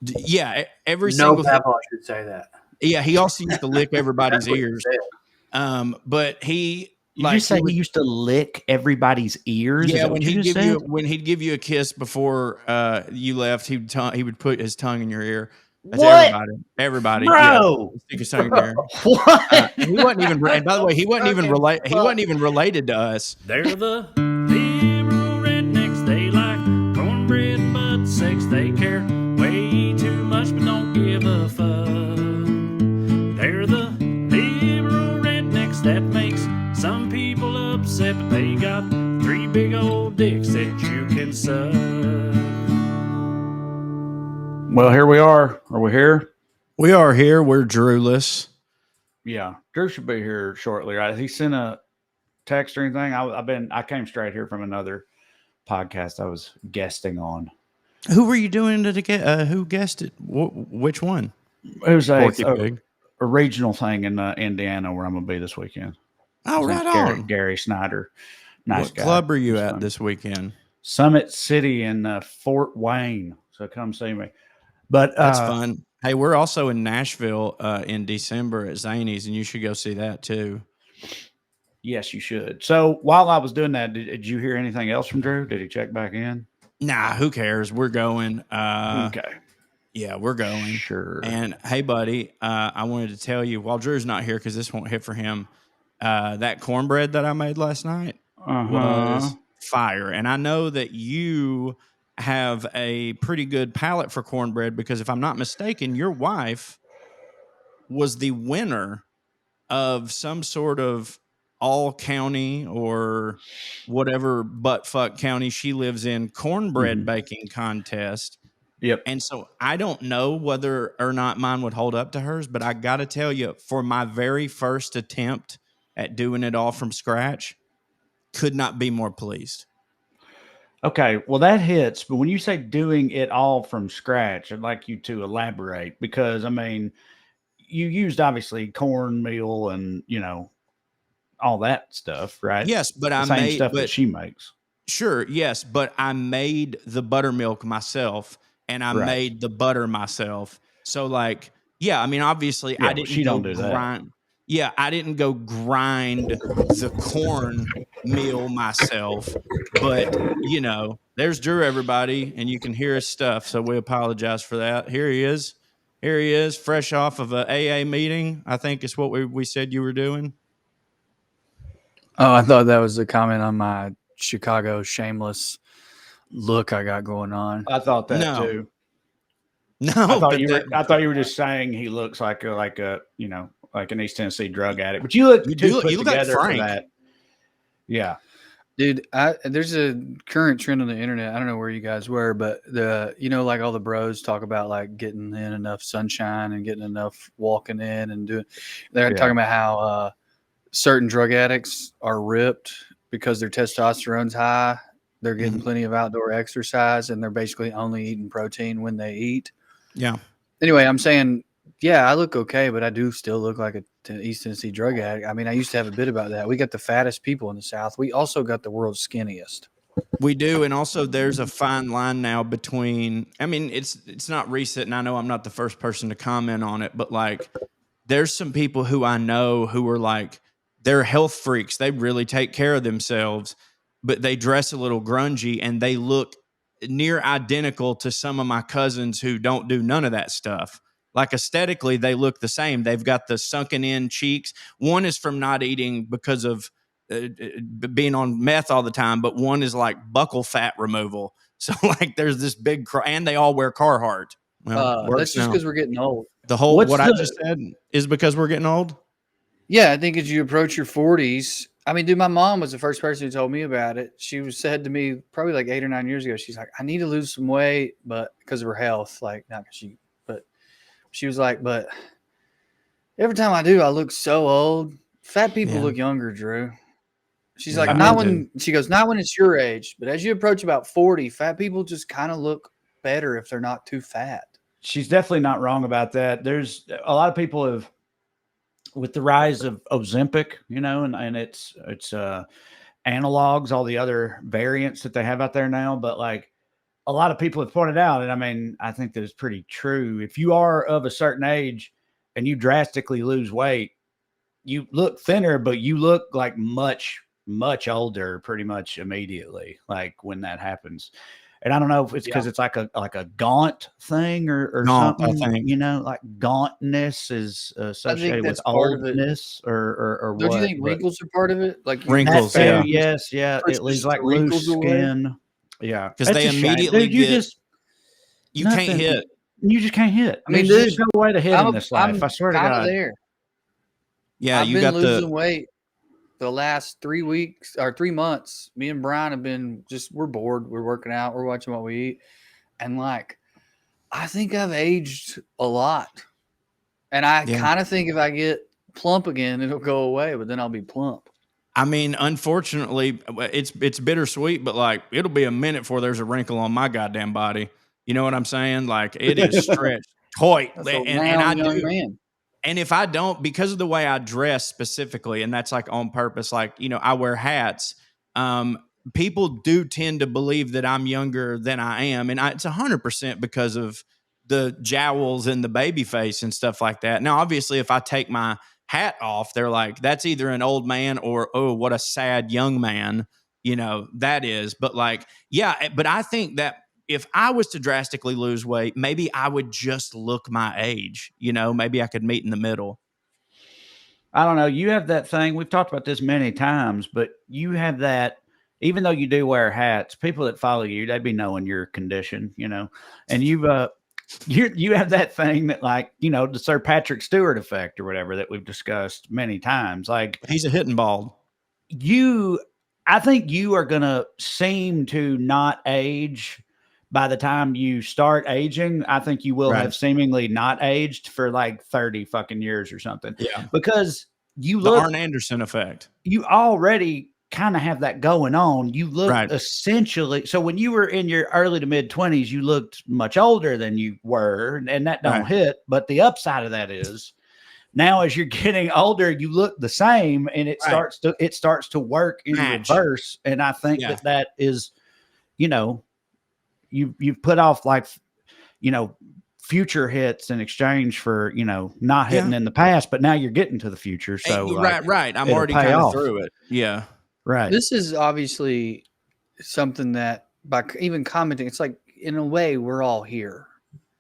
Yeah, every No single thing. papa should say that. Yeah, he also used to lick everybody's That's what he ears. said. But he You like just he say he would. used to lick everybody's ears. Is Yeah, that what you just said? when he'd give you a kiss before you left, he would put his tongue in your ear. That's What, everybody. Yeah, bro? stick his tongue in your ear. What? And he wasn't even. And by the way, he wasn't even Fucking relate. He fuck. wasn't even related to us. They're the liberal rednecks. They like cornbread, but sex they care way too much, but don't give a fuck. They're the liberal rednecks that makes some people upset, but they got 3 big old dicks that you can suck. Well, here we are. Are we here? We are here. We're Drewless. Yeah, Drew should be here shortly, right? He sent a text or anything. I came straight here from another podcast I was guesting on. Who were you doing to get? Who guessed it? Which one? It was Porky Pig. a regional thing in Indiana where I'm gonna be this weekend. Oh, His right name's on. Gary Snyder. Nice What guy. club are you He's at fun. this weekend? Summit City in Fort Wayne. So come see me. But That's fun. Hey, we're also in Nashville in December at Zany's, and you should go see that too. Yes, you should. So while I was doing that, did you hear anything else from Drew? Did he check back in? Nah, who cares? We're going. Okay. Yeah, we're going. Sure. And hey, buddy, I wanted to tell you while Drew's not here because this won't hit for him. That cornbread that I made last night was fire, and I know that you have a pretty good palate for cornbread because if I'm not mistaken, your wife was the winner of some sort of all county or whatever butt fuck county she lives in cornbread baking contest. Yep. And so I don't know whether or not mine would hold up to hers, but I got to tell you, for my very first attempt at doing it all from scratch, could not be more pleased. Okay, well that hits, but when you say doing it all from scratch, I'd like you to elaborate because I mean, you used obviously cornmeal and all that stuff, right? Yes, but the same stuff that she makes. Sure, yes, but I made the buttermilk myself and I made the butter myself. So like, yeah, I mean obviously I didn't go grind. Yeah, I didn't go grind the corn meal myself, but there's Drew, everybody, and you can hear his stuff. So we apologize for that. Here he is. Fresh off of a AA meeting. I think it's what we said you were doing. Oh, I thought that was a comment on my Chicago shameless look I got going on. I thought that too. No, I thought you were just saying he looks like an East Tennessee drug addict, but you look together like for that. Yeah, dude. There's a current trend on the internet. I don't know where you guys were, but like all the bros talk about like getting in enough sunshine and getting enough walking in and doing. They're talking about how certain drug addicts are ripped because their testosterone's high. They're getting plenty of outdoor exercise and they're basically only eating protein when they eat. Yeah. Anyway, I'm saying, yeah, I look okay, but I do still look like a East Tennessee drug addict. I mean, I used to have a bit about that. We got the fattest people in the South. We also got the world's skinniest. We do, and also there's a fine line now between. I mean, it's not recent, and I know I'm not the first person to comment on it, but like, there's some people who I know who are like, they're health freaks. They really take care of themselves, but they dress a little grungy and they look near identical to some of my cousins who don't do none of that stuff. Like aesthetically, they look the same. They've got the sunken in cheeks. One is from not eating because of being on meth all the time, but one is like buccal fat removal. So like there's this big and they all wear Carhartt. Well, that's just because we're getting old. The whole I just said is because we're getting old. Yeah, I think as you approach your 40s, I mean, dude, my mom was the first person who told me about it. She said to me probably like 8 or 9 years ago, she's like, I need to lose some weight, but because of her health, like not because but she was like, but every time I do, I look so old. Fat people look younger, Drew. She's like, not when it's your age, but as you approach about 40, fat people just kind of look better if they're not too fat. She's definitely not wrong about that. There's a lot of people have, with the rise of Ozempic, and it's analogs, all the other variants that they have out there now. But like a lot of people have pointed out, and I mean, I think that it's pretty true. If you are of a certain age and you drastically lose weight, you look thinner, but you look like much, much older pretty much immediately, like when that happens. And I don't know if it's because it's like a gaunt thing or Gaunt, I something, think. you know, like gauntness is associated with that's part of it. oldness or Don't what. you think but wrinkles are part of it? Like Wrinkles, that too, yeah. yes, yeah. It leaves pushes like the wrinkles loose away. skin. Yeah. Because That's they a shame. immediately Dude, you get just you can't nothing. hit. You just can't hit. I mean, There's dude, no way to hit in this life. I'm I swear to kind of God. there. Yeah, I've you been got losing the weight the last 3 weeks or 3 months. Me and Brian have been we're bored. We're working out. We're watching what we eat. And like, I think I've aged a lot. And I Yeah. kind of think if I get plump again, it'll go away, but then I'll be plump. I mean, unfortunately, it's bittersweet, but like it'll be a minute before there's a wrinkle on my goddamn body. You know what I'm saying? Like it is stretched tight, That's a and I round young do. man. And if I don't, because of the way I dress specifically, and that's like on purpose, like, you know, I wear hats. People do tend to believe that I'm younger than I am. And it's 100% because of the jowls and the baby face and stuff like that. Now, obviously, if I take my hat off, they're like, that's either an old man or, oh, what a sad young man, you know, that is. But like, yeah, but I think that if I was to drastically lose weight, maybe I would just look my age, you know, maybe I could meet in the middle. I don't know. You have that thing. We've talked about this many times, but you have that, even though you do wear hats, people that follow you, they'd be knowing your condition, you know, and you have that thing that, like, you know, the Sir Patrick Stewart effect or whatever that we've discussed many times. Like, He's a hitting ball. I think you are going to seem to not age by the time you start aging. I think you will have seemingly not aged for like 30 fucking years or something. Yeah. Because you The look, Arn Anderson effect. you already kind of have that going on. You look Right. essentially, so when you were in your early to mid 20s, you looked much older than you were, and that don't Right. hit. But the upside of that is now as you're getting older, you look the same, and it Right. starts to work in Match. reverse. And I think Yeah. that is, you know, you've put off, like, you know, future hits in exchange for, you know, not hitting in the past, but now you're getting to the future. So right. I'm it'll already pay kind of off. through it. Yeah. Right. This is obviously something that by even commenting, it's like, in a way, we're all here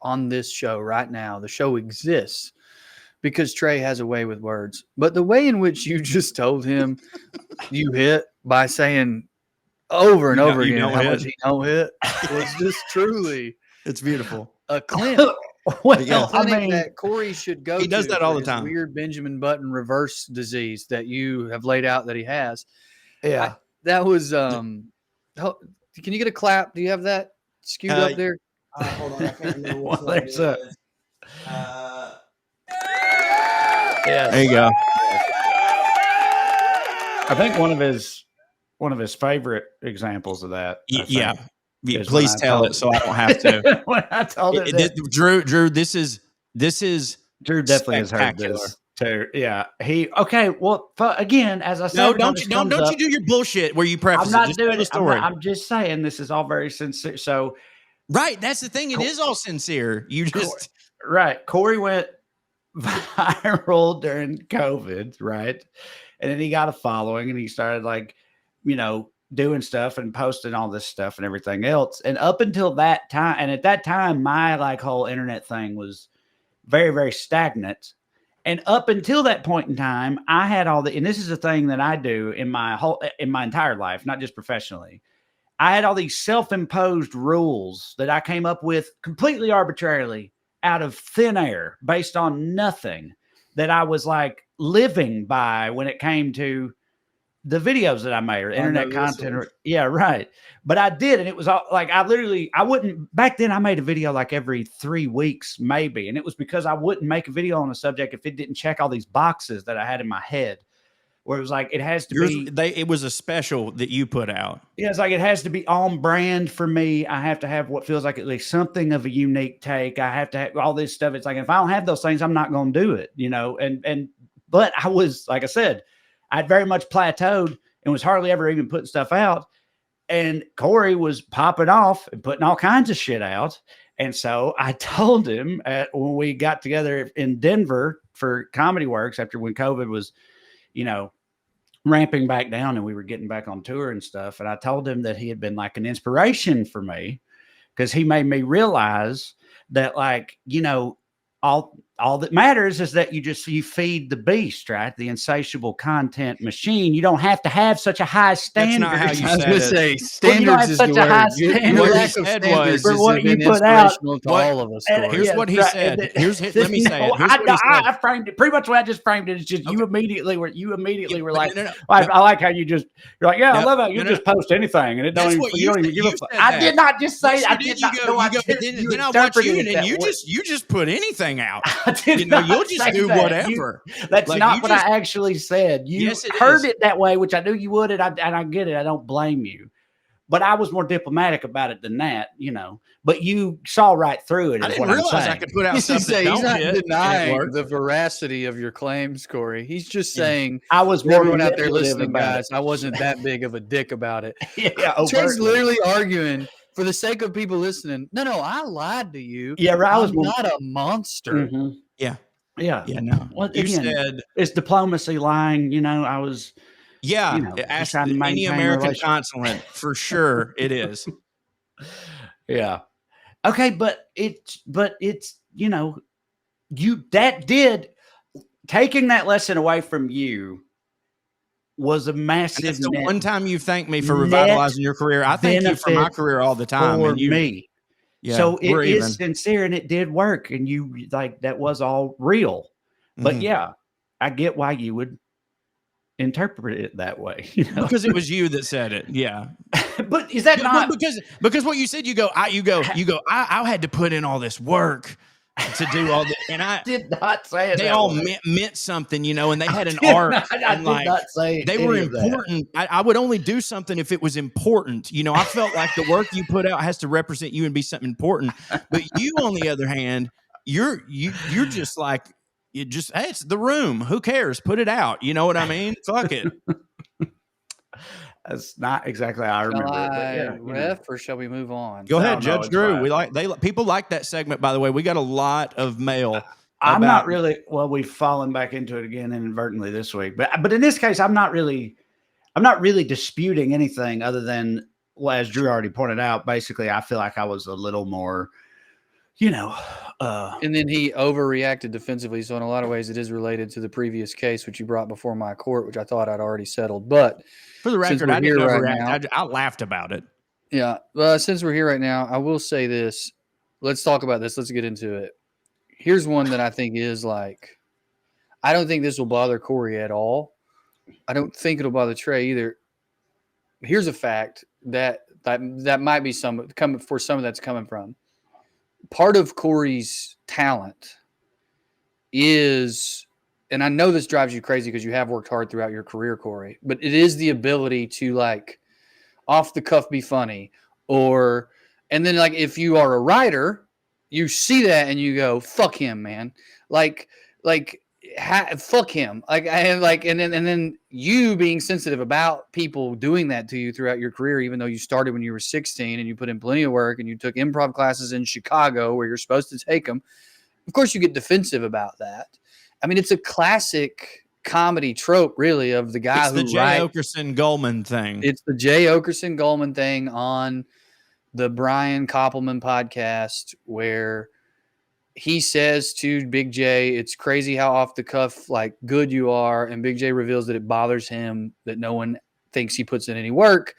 on this show right now. The show exists because Trey has a way with words. But the way in which you just told him you hit by saying over and over again how much he don't hit was just truly It's beautiful. a clinic. Well, Yeah. I Clinic mean, that Corey should go to. He does that all for the his time. Weird Benjamin Button reverse disease that you have laid out that he has. yeah. That was can you get a clap? Do you have that skewed up there? Hold on. I can't remember Well, there's a- Yeah. There you go. I think one of his favorite examples of that. I think, Yeah. is Please when I tell told it so I don't have to. when I told it, Drew, this is Drew definitely has heard spectacular. this too. Yeah. Okay. Well, again, as I said, No, when don't this you don't comes up, you do your bullshit where you preface I'm not it. Just doing tell the it. story. I'm just saying this is all very sincere. So, Right. That's the thing. It is all sincere. You just right. Corey went viral during COVID, right? And then he got a following and he started, like, you know, doing stuff and posting all this stuff and everything else. And up until that time, and at that time, my like whole internet thing was very, very stagnant. And up until that point in time, I had all the, and this is a thing that I do in my entire life, not just professionally. I had all these self-imposed rules that I came up with completely arbitrarily out of thin air based on nothing that I was like living by when it came to the videos that I made or internet content. Yeah, right. But I did. And it was all like, I wouldn't, back then I made a video like every 3 weeks, maybe. And it was because I wouldn't make a video on a subject if it didn't check all these boxes that I had in my head, where it was like, it has to be, it was a special that you put out. yeah, it's like, it has to be on brand for me. I have to have what feels like at least something of a unique take. I have to have all this stuff. It's like, if I don't have those things, I'm not going to do it, you know? But I was, like I said, I'd very much plateaued and was hardly ever even putting stuff out. And Corey was popping off and putting all kinds of shit out. And so I told him when we got together in Denver for Comedy Works after when COVID was, ramping back down and we were getting back on tour and stuff. And I told him that he had been like an inspiration for me because he made me realize that, like, all that matters is that you feed the beast, right? The insatiable content machine. You don't have to have such a high standard. That's not how you I was said going to it. say, standards is the such a high word. standard. Your What lack you of said standards was- has what been you put out- inspirational to all of us, Corey. Here's what he said. Let me say it. Here's what he said. I framed it pretty much. What I just framed it is just you immediately were like, no. I like how you're like, yeah, I No, love how you no, just post anything and it don't That's even what you don't even you give a said fuck. I that. did not just say Yes, I you did did. not know. I did. Then I watch you, and you just put anything out. You'll just do whatever. That's Like, not you what just- I actually said. You Yes, it heard is. it that way, which I knew you would, and I get it. I don't blame you. But I was more diplomatic about it than that, But you saw right through it. I Is didn't what I'm realize saying. I could put out He's stuff that not don't hit, and it denying worked. the veracity of your claims, Corey. He's just saying, I was for more everyone out there manipulative listening, about guys, I wasn't that big of a dick about it. it. Yeah, Trey's overtly. literally arguing for the sake of people listening. No, I lied to you. Yeah, right. I was I'm not a monster. Mhm. Yeah. Yeah. Yeah, no. Well, You again, said, it's diplomacy lying. I was. yeah, just ask trying to any maintain American relations. consonant. For sure it is. Yeah. Okay, but it's that did taking that lesson away from you was a And massive that's the net one time you thanked me for net revitalizing your career. I thank you for my benefit career all the time. for And you, me. yeah, So we're it even. is sincere and it did work, and you like that was all real. But Mhm. yeah, I get why you would interpret it that way. Because it was you that said it. Yeah. But is that not Because what you said, I had to put in all this work to do all this, and I did not say it. they that all way. meant something, and they had an Did arc. not- I and did like, not say they any were of that. important. I would only do something if it was important. I felt like the work you put out has to represent you and be something important. But you, on the other hand, you're just like, hey, it's The Room. Who cares? Put it out. You know what I mean? Fuck it. That's not exactly how I remember Shall it. But I yeah, ref or shall we move on? Go ahead, no, Judge it's Drew. fine. People like that segment, by the way. We got a lot of mail. I'm about- not really. Well, we've fallen back into it again inadvertently this week. But in this case, I'm not really disputing anything other than, well, as Drew already pointed out, basically, I feel like I was a little more, And then he overreacted defensively. So in a lot of ways, it is related to the previous case, which you brought before my court, which I thought I'd already settled. But For the Since record, we're I didn't here right overreact. I laughed about it. yeah, well, since we're here right now, I will say this. Let's talk about this. Let's get into it. Here's one that I think is like, I don't think this will bother Corey at all. I don't think it'll bother Trey either. Here's a fact that might be coming that's coming from. Part of Corey's talent is, and I know this drives you crazy because you have worked hard throughout your career, Corey, but it is the ability to like off the cuff be funny, and then like if you are a writer, you see that and you go, fuck him, man. Fuck him. And then you being sensitive about people doing that to you throughout your career, even though you started when you were 16 and you put in plenty of work and you took improv classes in Chicago where you're supposed to take them. Of course, you get defensive about that. I mean, it's a classic comedy trope, really, of the guy It's the Jay Okerson Goldman thing. It's the Jay Okerson Goldman thing on the Brian Koppelman podcast where he says to Big J, it's crazy how off the cuff, like good you are. And Big J reveals that it bothers him that no one thinks he puts in any work.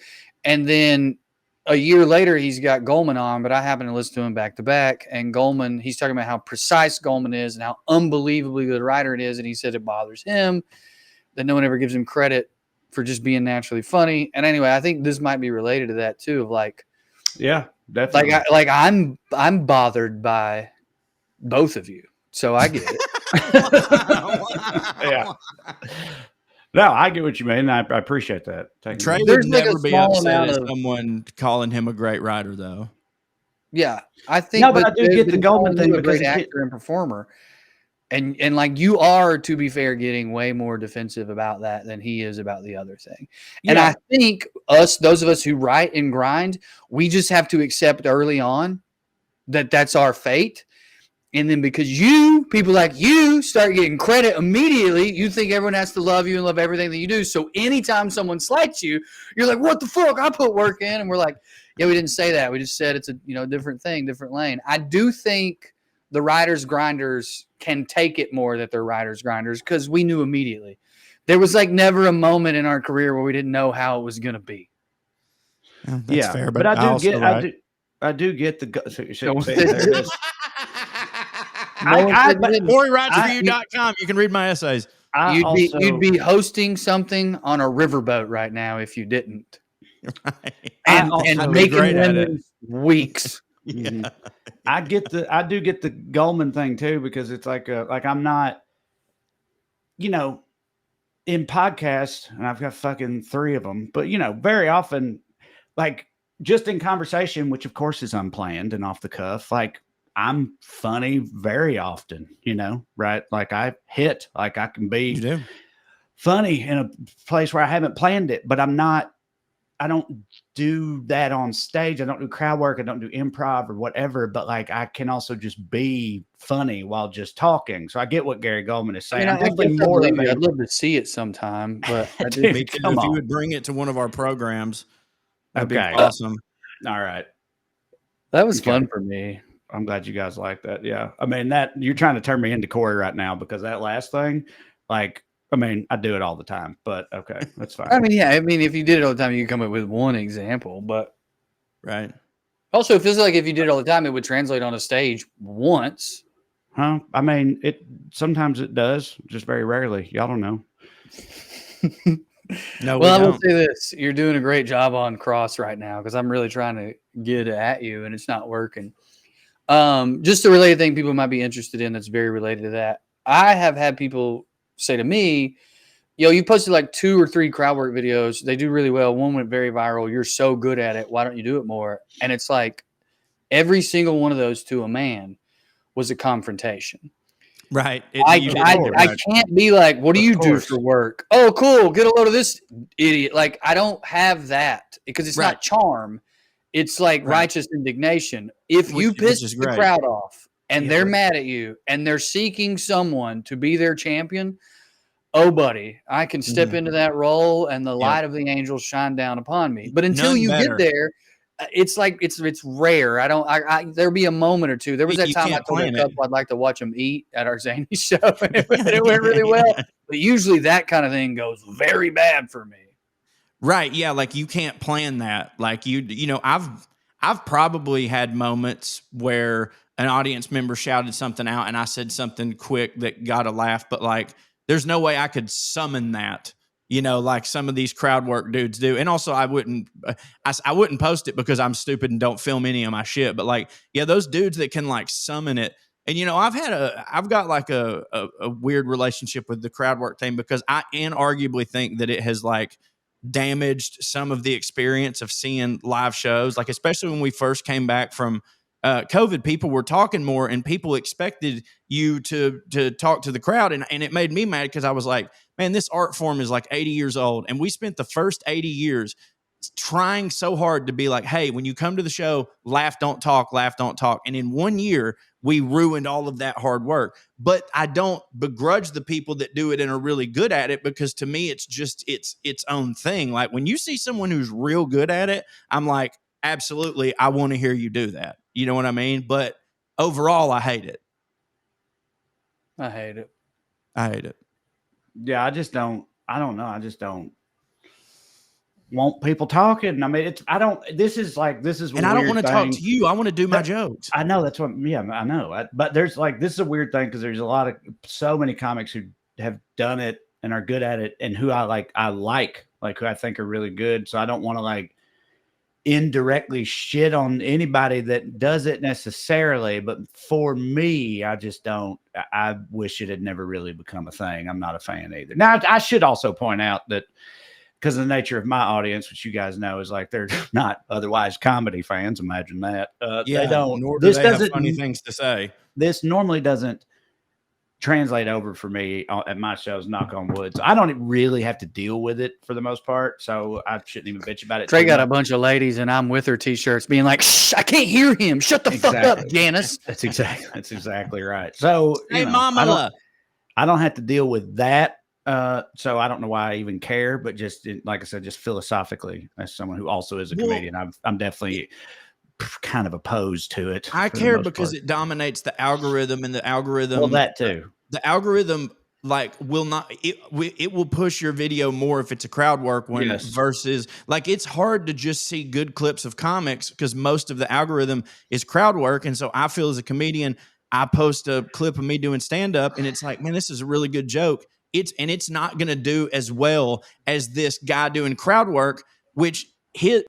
And then a year later, he's got Goldman on, but I happen to listen to him back to back. And Goldman, he's talking about how precise Goldman is and how unbelievably good a writer it is. And he said it bothers him that no one ever gives him credit for just being naturally funny. And anyway, I think this might be related to that too, of like, yeah, definitely. I'm bothered by both of you, so I get it. Yeah. No, I get what you mean. I appreciate that. Trey There's would like a never be small upset amount at of- someone calling him a great writer, though. Yeah, I think. No, but I do get the Goldman thing a because great actor and performer. And like you are, to be fair, getting way more defensive about that than he is about the other thing. And I think those of us who write and grind, we just have to accept early on that that's our fate. And then because people like you start getting credit immediately, you think everyone has to love you and love everything that you do. So anytime someone slights you, you're like, what the fuck? I put work in. And we're like, yeah, we didn't say that. We just said it's a different thing, different lane. I do think the writers grinders can take it more that they're writers grinders because we knew immediately. There was like never a moment in our career where we didn't know how it was going to be. That's fair, but I do get the MauryWritesForYou.com. You can read my essays. You'd be hosting something on a riverboat right now if you didn't. Right. And making women weeks. Yeah. I do get the Goldman thing too, because it's like I'm not, in podcasts, and I've got fucking 3 of them, but very often, like just in conversation, which of course is unplanned and off the cuff, like I'm funny very often, right? Like I can be funny in a place where I haven't planned it, but I don't do that on stage. I don't do crowd work. I don't do improv or whatever, but like I can also just be funny while just talking. So I get what Gary Goldman is saying. I'd love to see it sometime, but if you would bring it to one of our programs, that'd be awesome. All right. That was fun for me. I'm glad you guys like that. Yeah. I mean, that you're trying to turn me into Corey right now because that last thing, like, I mean, I do it all the time, but okay, that's fine. I mean, if you did it all the time, you could come up with one example, but right. Also, it feels like if you did it all the time, it would translate on a stage once. Huh? I mean, sometimes it does, just very rarely. Y'all don't know. No, well, I will say this: you're doing a great job on Cross right now because I'm really trying to get at you, and it's not working. Just a related thing people might be interested in that's very related to that. I have had people say to me, you posted like 2 or 3 crowd work videos. They do really well. One went very viral. You're so good at it. Why don't you do it more? And it's like every single one of those to a man was a confrontation. Right. I can't be like, what do you do for work? Oh, cool. Get a load of this idiot. Like, I don't have that because it's not charm. It's like righteous indignation. If you piss the crowd off and they're mad at you and they're seeking someone to be their champion, oh, buddy, I can step into that role and the light of the angels shine down upon me. But until you get there, it's like it's rare. There'll be a moment or two. There was that time I told a couple I'd like to watch them eat at our Zany show, and it went really well. But usually that kind of thing goes very bad for me. Right? Yeah, like you can't plan that. Like I've probably had moments where an audience member shouted something out, and I said something quick that got a laugh, but like there's no way I could summon that. Like some of these crowd work dudes do. And also I wouldn't post it because I'm stupid and don't film any of my shit. But like, yeah, those dudes that can like summon it. And, I've got like a weird relationship with the crowd work thing because I inarguably think that it has like damaged some of the experience of seeing live shows. Like, especially when we first came back from COVID, people were talking more and people expected you to talk to the crowd. And it made me mad because I was like, man, this art form is like 80 years old. And we spent the first 80 years trying so hard to be like, hey, when you come to the show, laugh, don't talk, laugh, don't talk. And in 1 year, we ruined all of that hard work. But I don't begrudge the people that do it and are really good at it because to me, it's just its own thing. Like when you see someone who's real good at it, I'm like, absolutely, I want to hear you do that. You know what I mean? But overall, I hate it. I hate it. Yeah, I just don't. I don't know. I just don't want people talking. I mean, this is. And I don't want to talk to you. I want to do my jokes. I know that's what. Yeah, I know. But there's this is a weird thing because there's so many comics who have done it and are good at it, and who I like who I think are really good. So I don't want to indirectly shit on anybody that does it necessarily, but for me, I just don't. I wish it had never really become a thing. I'm not a fan either. Now, I should also point out that because of the nature of my audience, which you guys know is like they're not otherwise comedy fans. Imagine that. They don't. Nor do they have funny things to say. This normally doesn't translate over for me at my shows, knock on wood. So I don't really have to deal with it for the most part. So I shouldn't even bitch about it. Trey got a bunch of ladies and I'm with her t-shirts being like, shh, I can't hear him. Shut the fuck up, Janice. That's exactly right. So, hey, Mama, I don't have to deal with that. So I don't know why I even care, but just like I said, just philosophically, as someone who also is a comedian, I'm definitely kind of opposed to it. I care because it dominates the algorithm, and the algorithm. Well, that too. The algorithm will not. It will push your video more if it's a crowd work one versus it's hard to just see good clips of comics because most of the algorithm is crowd work, and so I feel as a comedian, I post a clip of me doing stand up, and it's like, man, this is a really good joke. It's not going to do as well as this guy doing crowd work, which.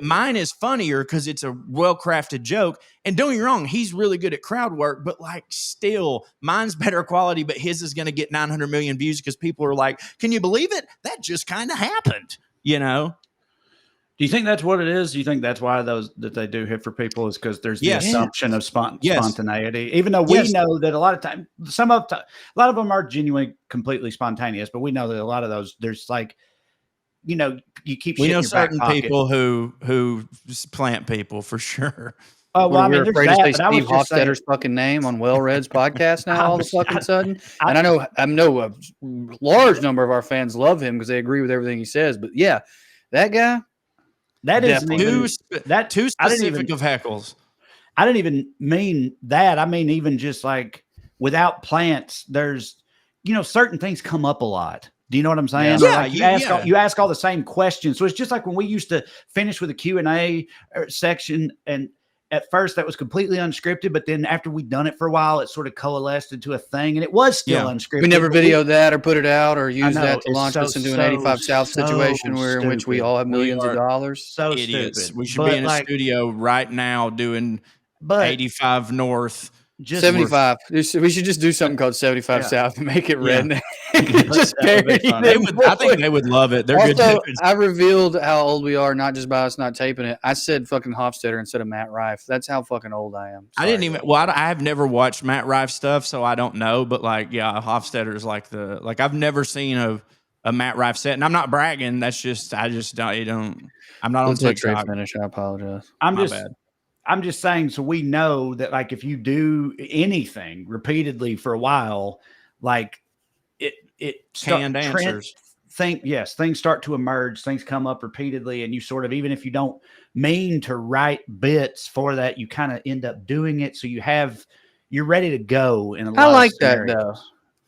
Mine is funnier because it's a well-crafted joke. And don't get me wrong, he's really good at crowd work, but still, mine's better quality, but his is going to get 900 million views because people are like, can you believe it? That just kind of happened, Do you think that's what it is? Do you think that's why that they do hit for people is because there's the assumption of spontaneity, even though we know that a lot of time, a lot of them are genuinely completely spontaneous, but we know that a lot of those, there's you keep. We know certain people who plant people for sure. Oh, well, we're afraid to say Steve Hofstadter's fucking name on WellRED's podcast now all of a fucking sudden. And I know a large number of our fans love him because they agree with everything he says. But yeah, that guy. That is too specific of heckles. I didn't even mean that. I mean, even just without plants, there's certain things come up a lot. Do you know what I'm saying? Yeah, you ask all the same questions. So it's just like when we used to finish with a Q&A section, and at first that was completely unscripted, but then after we'd done it for a while, it sort of coalesced into a thing, and it was still unscripted. We never videoed that or put it out or used that to launch us into an 85 South situation in which we all have millions of dollars. So idiots. Stupid. We should be in a studio right now doing 85 North. 75. We should just do something called 75 South and make it redneck. Just parody. I think they would love it. They're also, good. I revealed how old we are, not just by us not taping it. I said fucking Hofstadter instead of Matt Rife. That's how fucking old I am. Sorry. I didn't even. Well, I have never watched Matt Rife stuff, so I don't know. But Hofstadter is I've never seen a Matt Rife set, and I'm not bragging. That's just I don't. I'm not on TikTok. Finish. I apologize. I'm just saying, so we know that if you do anything repeatedly for a while, canned answers. Things start to emerge, things come up repeatedly, and you sort of, even if you don't mean to write bits for that, you kind of end up doing it. So you're ready to go in a lot I like of that though.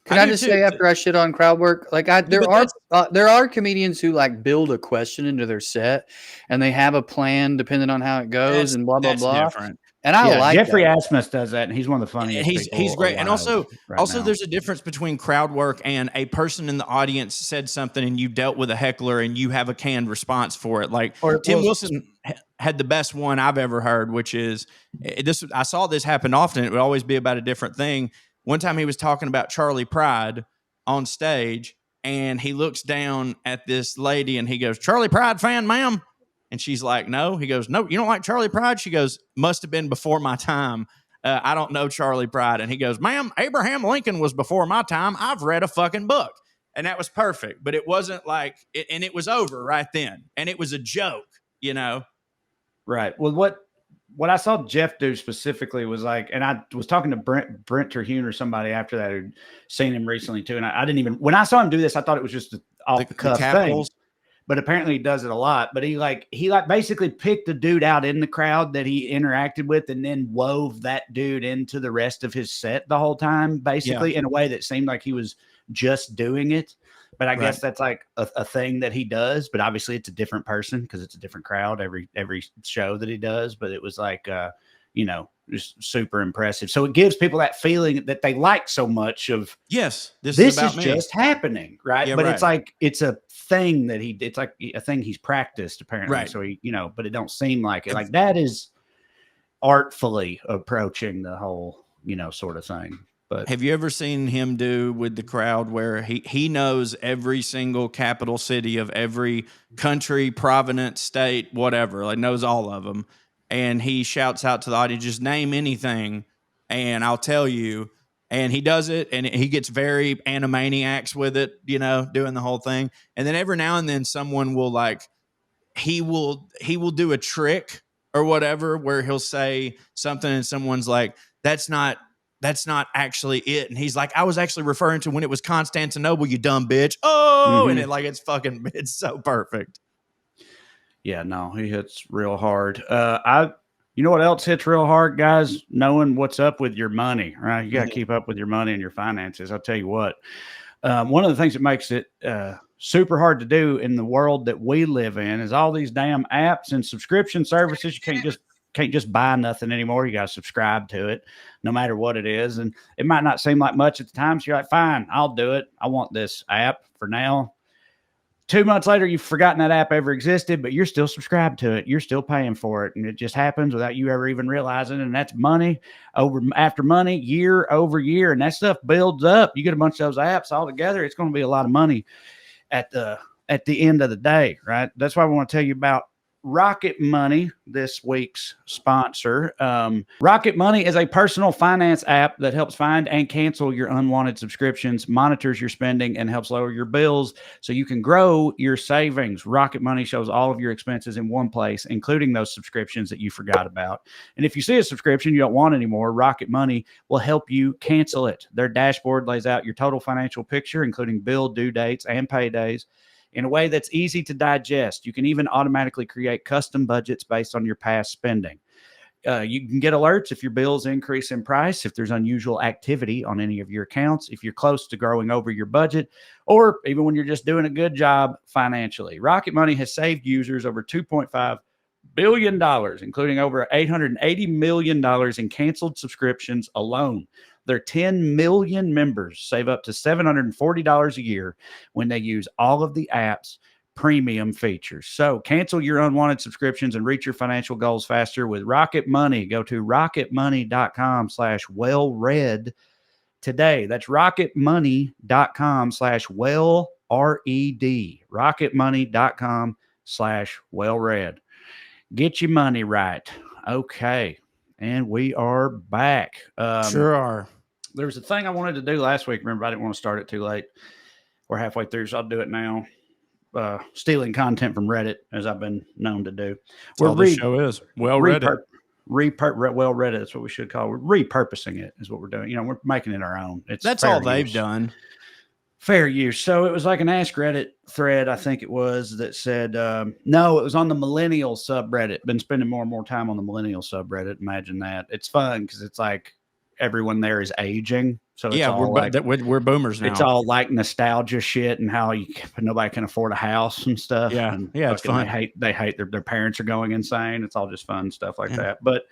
Can I just say after I shit on crowd work, there are comedians who build a question into their set and they have a plan depending on how it goes and blah blah blah. Different. And I like Jeffrey that. Asmus does that, and he's one of the funniest. He's great, and also there's a difference between crowd work and a person in the audience said something and you dealt with a heckler and you have a canned response for it. Tim Wilson had the best one I've ever heard, which is this. I saw this happen often. It would always be about a different thing. One time he was talking about Charlie Pride on stage, and he looks down at this lady and he goes, "Charlie Pride fan, ma'am?" And she's like, "No." He goes, "No, you don't like Charlie Pride?" She goes, "Must have been before my time. I don't know Charlie Pride." And he goes, "Ma'am, Abraham Lincoln was before my time. I've read a fucking book." And that was perfect. But it wasn't and it was over right then. And it was a joke, Right. Well, what I saw Jeff do specifically was and I was talking to Brent Terhune or somebody after that who'd seen him recently too. And I didn't even, when I saw him do this, I thought it was just off the cuff thing. But apparently he does it a lot. But he basically picked a dude out in the crowd that he interacted with and then wove that dude into the rest of his set the whole time, basically in a way that seemed like he was just doing it. But I guess that's a thing that he does. But obviously it's a different person because it's a different crowd every show that he does. But it was just super impressive. So it gives people that feeling that they like so much of, yes, this is about me. Just happening, right? Yeah, but it's a thing that it's like a thing he's practiced apparently. Right. So he, but it don't seem like it. That is artfully approaching the whole, sort of thing. But have you ever seen him do with the crowd where he knows every single capital city of every country, province, state, whatever, knows all of them. And he shouts out to the audience, just name anything and I'll tell you. And he does it, and he gets very Animaniacs with it, you know, doing the whole thing. And then every now and then someone will like, he will do a trick or whatever where he'll say something and someone's like, that's not actually it. And he's like, I was actually referring to when it was Constantinople, you dumb bitch. Oh, and it's so perfect. Yeah, no, he hits real hard. You know what else hits real hard, guys? Knowing what's up with your money, right? You got to keep up with your money and your finances. I'll tell you what, one of the things that makes it super hard to do in the world that we live in is all these damn apps and subscription services. You can't just buy nothing anymore. You got to subscribe to it no matter what it is. And it might not seem like much at the time. So you're like, fine, I'll do it. I want this app for now. 2 months later, you've forgotten that app ever existed, but you're still subscribed to it. You're still paying for it. And it just happens without you ever even realizing. And that's money after money, year over year. And that stuff builds up. You get a bunch of those apps all together, it's going to be a lot of money at the end of the day, right? That's why I want to tell you about Rocket Money, this week's sponsor. Rocket Money is a personal finance app that helps find and cancel your unwanted subscriptions, monitors your spending, and helps lower your bills so you can grow your savings. Rocket Money shows all of your expenses in one place, including those subscriptions that you forgot about. And if you see a subscription you don't want anymore, Rocket Money will help you cancel it. Their dashboard lays out your total financial picture, including bill due dates and paydays, in a way that's easy to digest. You can even automatically create custom budgets based on your past spending. You can get alerts if your bills increase in price, if there's unusual activity on any of your accounts, if you're close to growing over your budget, or even when you're just doing a good job financially. Rocket Money has saved users over $2.5 billion, including over $880 million in canceled subscriptions alone. Their 10 million members save up to $740 a year when they use all of the app's premium features. So cancel your unwanted subscriptions and reach your financial goals faster with Rocket Money. Go to rocketmoney.com/wellread today. That's rocketmoney.com/wellred. rocketmoney.com/wellread. Get your money right. Okay. And we are back. Sure are. There was a thing I wanted to do last week. Remember, I didn't want to start it too late. We're halfway through, so I'll do it now. Stealing content from Reddit, as I've been known to do. That's all the show is. WellRED. WellRED, that's what we should call it. We're repurposing it is what we're doing. You know, we're making it our own. That's all they've done. Fair use. So it was like an Ask Reddit thread, I think it was, that said, no, it was on the Millennial subreddit. Been spending more and more time on the Millennial subreddit. Imagine that. It's fun because it's like everyone there is aging. So it's we're boomers now. It's all like nostalgia shit and how nobody can afford a house and stuff. Yeah, and it's fun. They hate their parents are going insane. It's all just fun stuff like that. But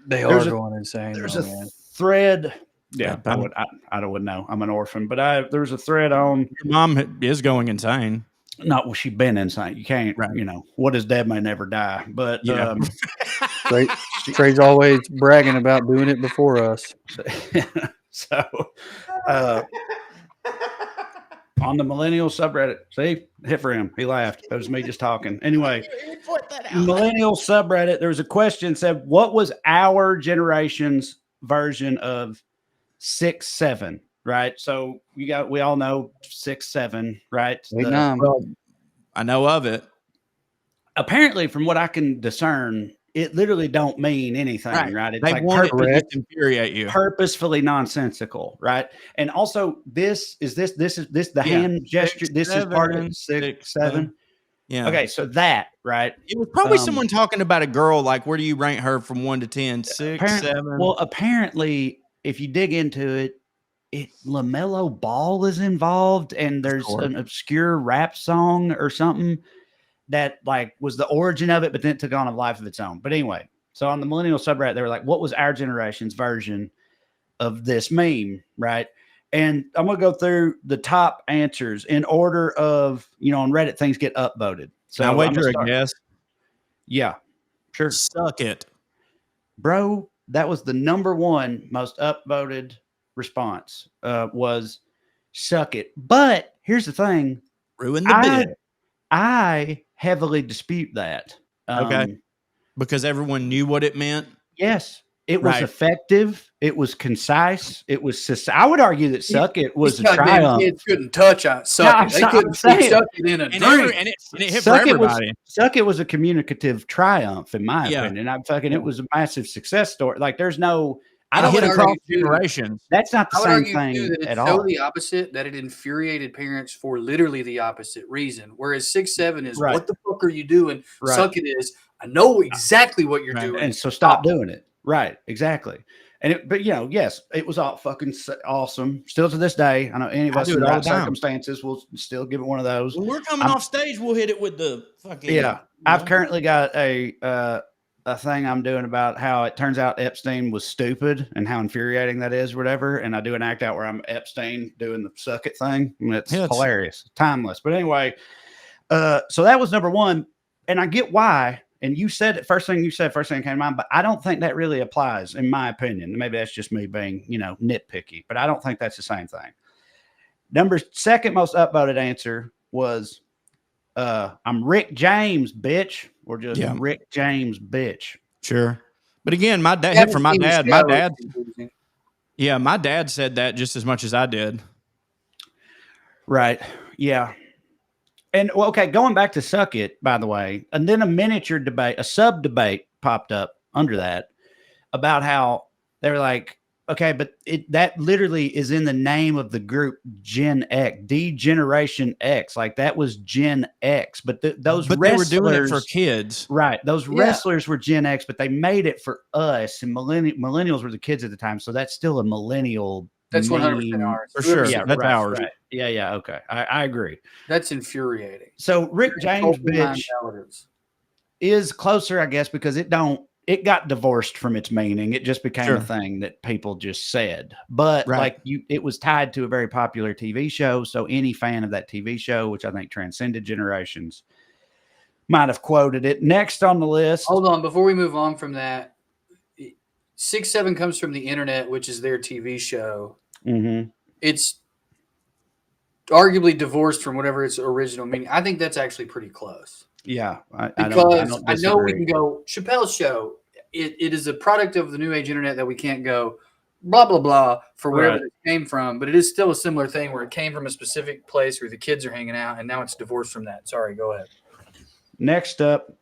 they are going insane. There's a thread. Yeah, I wouldn't know. I'm an orphan, but there was a thread on. Your mom is going insane. No, well, she's been insane. You can't, right. You know, what is dead may never die. But yeah. Trey's always bragging about doing it before us. So, on the Millennial subreddit, see, hit for him. He laughed. That was me just talking. Anyway, Millennial subreddit, there was a question said, what was our generation's version of 6'7", right? So we all know 6'7", right? I know of it. Apparently, from what I can discern, it literally don't mean anything, right? It's they want it to infuriate you. Purposefully nonsensical, right? And also, this is the hand gesture. This is part of 6'7". Yeah. Okay, so that, right? It was probably someone talking about a girl. Like, where do you rank her from 1 to 10? 6, 7. Well, apparently, if you dig into it, LaMelo Ball is involved, and there's an obscure rap song or something that like was the origin of it, but then it took on a life of its own. But anyway, so on the Millennial subreddit, they were like, what was our generation's version of this meme, right? And I'm going to go through the top answers in order of, on Reddit, things get upvoted. So now wager a guess. Yeah, sure. Suck it. Bro, that was the number one most upvoted response was suck it. But here's the thing. Ruin the bid. I heavily dispute that. Okay. Because everyone knew what it meant? Yes. It was Right. effective. It was concise. It was. I would argue that "Suck It" was a These goddamn triumph. kids couldn't touch Suck It. They couldn't speak Suck It in a And, drink. and it hit Suck for It was everybody. Suck It was a communicative triumph, in my Yeah. opinion. It was a massive success story. Like, there's no. I I hit would across argue, too, generations. That's not the I would same argue too thing that it's at so all. the opposite, that it infuriated parents for literally the opposite reason. Whereas 6-7 is Right. what the fuck are you doing? Right. Suck It is I know exactly what you're Right. doing. And so stop doing it. Right. Exactly. But yes, it was all fucking awesome. Still to this day, I know any of I us do in it the all right the time. circumstances will still give it one of those. When we're coming off stage, we'll hit it with the fucking. Yeah. I've currently got a thing I'm doing about how it turns out Epstein was stupid and how infuriating that is, whatever. And I do an act out where I'm Epstein doing the suck it thing. And it's hilarious, timeless. But anyway, so that was number one. And I get why. And you said it, first thing that came to mind, but I don't think that really applies, in my opinion. Maybe that's just me being, nitpicky, but I don't think that's the same thing. Second most upvoted answer was, I'm Rick James, bitch, or just Rick James, bitch. Sure. But again, my dad hit from my dad. My dad said that just as much as I did. Right. Yeah. And okay, going back to Suck It, by the way, and then a sub debate popped up under that about how they're like, okay, but that literally is in the name of the group Gen X, D-Generation X. Like, that was Gen X, but those wrestlers, they were doing it for kids. Right. Those wrestlers were Gen X, but they made it for us, and millennials were the kids at the time. So that's still a millennial. That's 100% ours. For sure. Yeah, that's ours. Right. Yeah. Okay. I agree. That's infuriating. So Rick James, bitch, is closer, I guess, because it got divorced from its meaning. It just became a thing that people just said. But it was tied to a very popular TV show. So any fan of that TV show, which I think transcended generations, might have quoted it. Next on the list. Hold on, before we move on from that, 6-7 comes from the internet, which is their TV show. Mm-hmm. It's arguably divorced from whatever its original meaning. I think that's actually pretty close. Yeah, because I know we can go Chappelle's show. It is a product of the new age internet that we can't go blah blah blah for wherever it came from, but it is still a similar thing where it came from a specific place where the kids are hanging out, and now it's divorced from that. Sorry, go ahead. Next up,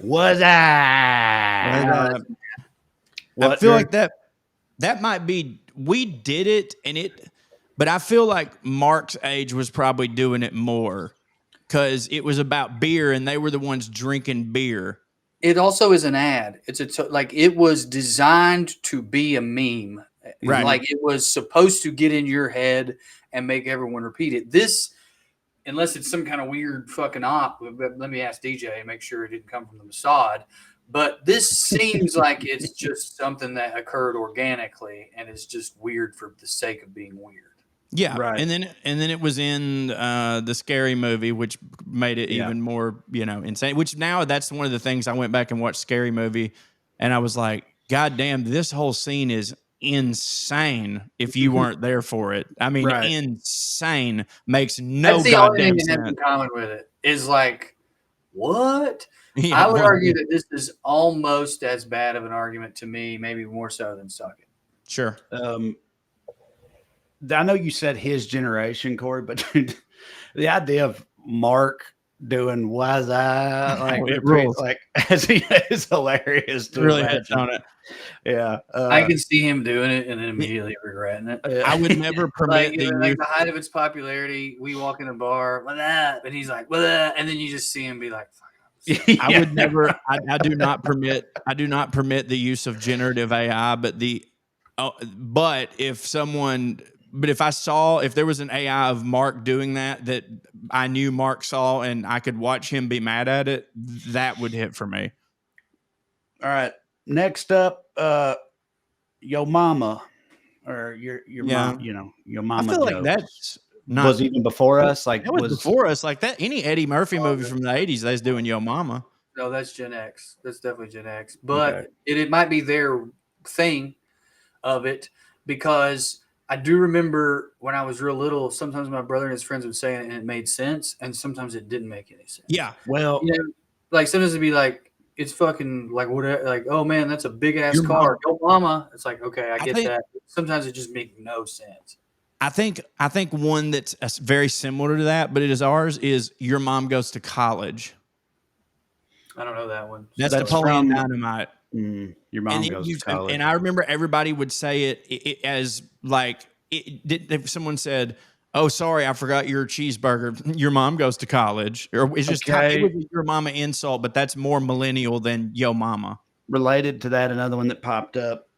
was I? I feel like that might be. We did it, but I feel like Mark's age was probably doing it more because it was about beer, and they were the ones drinking beer. It also is an ad. It's it was designed to be a meme. Right. Like, it was supposed to get in your head and make everyone repeat it. This, unless it's some kind of weird fucking op, let me ask DJ and make sure it didn't come from the Mossad. But this seems like it's just something that occurred organically and is just weird for the sake of being weird. Yeah, right. And then it was in the Scary Movie, which made it even more, insane. Which now that's one of the things. I went back and watched Scary Movie, and I was like, God damn, this whole scene is insane. If you weren't there for it, I mean, insane, makes no that's the goddamn only thing sense. that has in common with it is like, what? Yeah, I would argue that this is almost as bad of an argument to me, maybe more so than Suck It. Sure. I know you said his generation, Corey, but the idea of Mark doing "was I" is hilarious. To really imagine. hits on it. Yeah, I can see him doing it and then immediately regretting it. I would never permit the height of its popularity. We walk in a bar, what that? And he's like, what that? And then you just see him be like, fuck. I would never. I do not permit. I do not permit the use of generative AI. But if there was an AI of Mark doing that I knew Mark saw and I could watch him be mad at it, that would hit for me. All right. Next up, Yo Mama, or your mom. Your mama. I feel like that's not was even before us. Like, it was before us. Like that. Any Eddie Murphy movie from the 80s, they was doing Yo Mama. No, that's Gen X. That's definitely Gen X. But it might be their thing of it, because I do remember when I was real little, sometimes my brother and his friends would say it and it made sense, and sometimes it didn't make any sense. Yeah. Well, like sometimes it'd be like, it's fucking like whatever. Like, oh man, that's a big ass Your car. mom- Go mama. It's like, okay, I I get think- that. Sometimes it just makes no sense. I think one that's very similar to that, but it is ours, is your mom goes to college. I don't know that one. That's That's Napoleon from- Dynamite. Your mom And it goes to used- college. and I remember everybody would say it as like if someone said, "Oh, sorry, I forgot your cheeseburger." Your mom goes to college, or it's just Okay. it was a your mama insult, but that's more millennial than yo mama. Related to that, another one that popped up,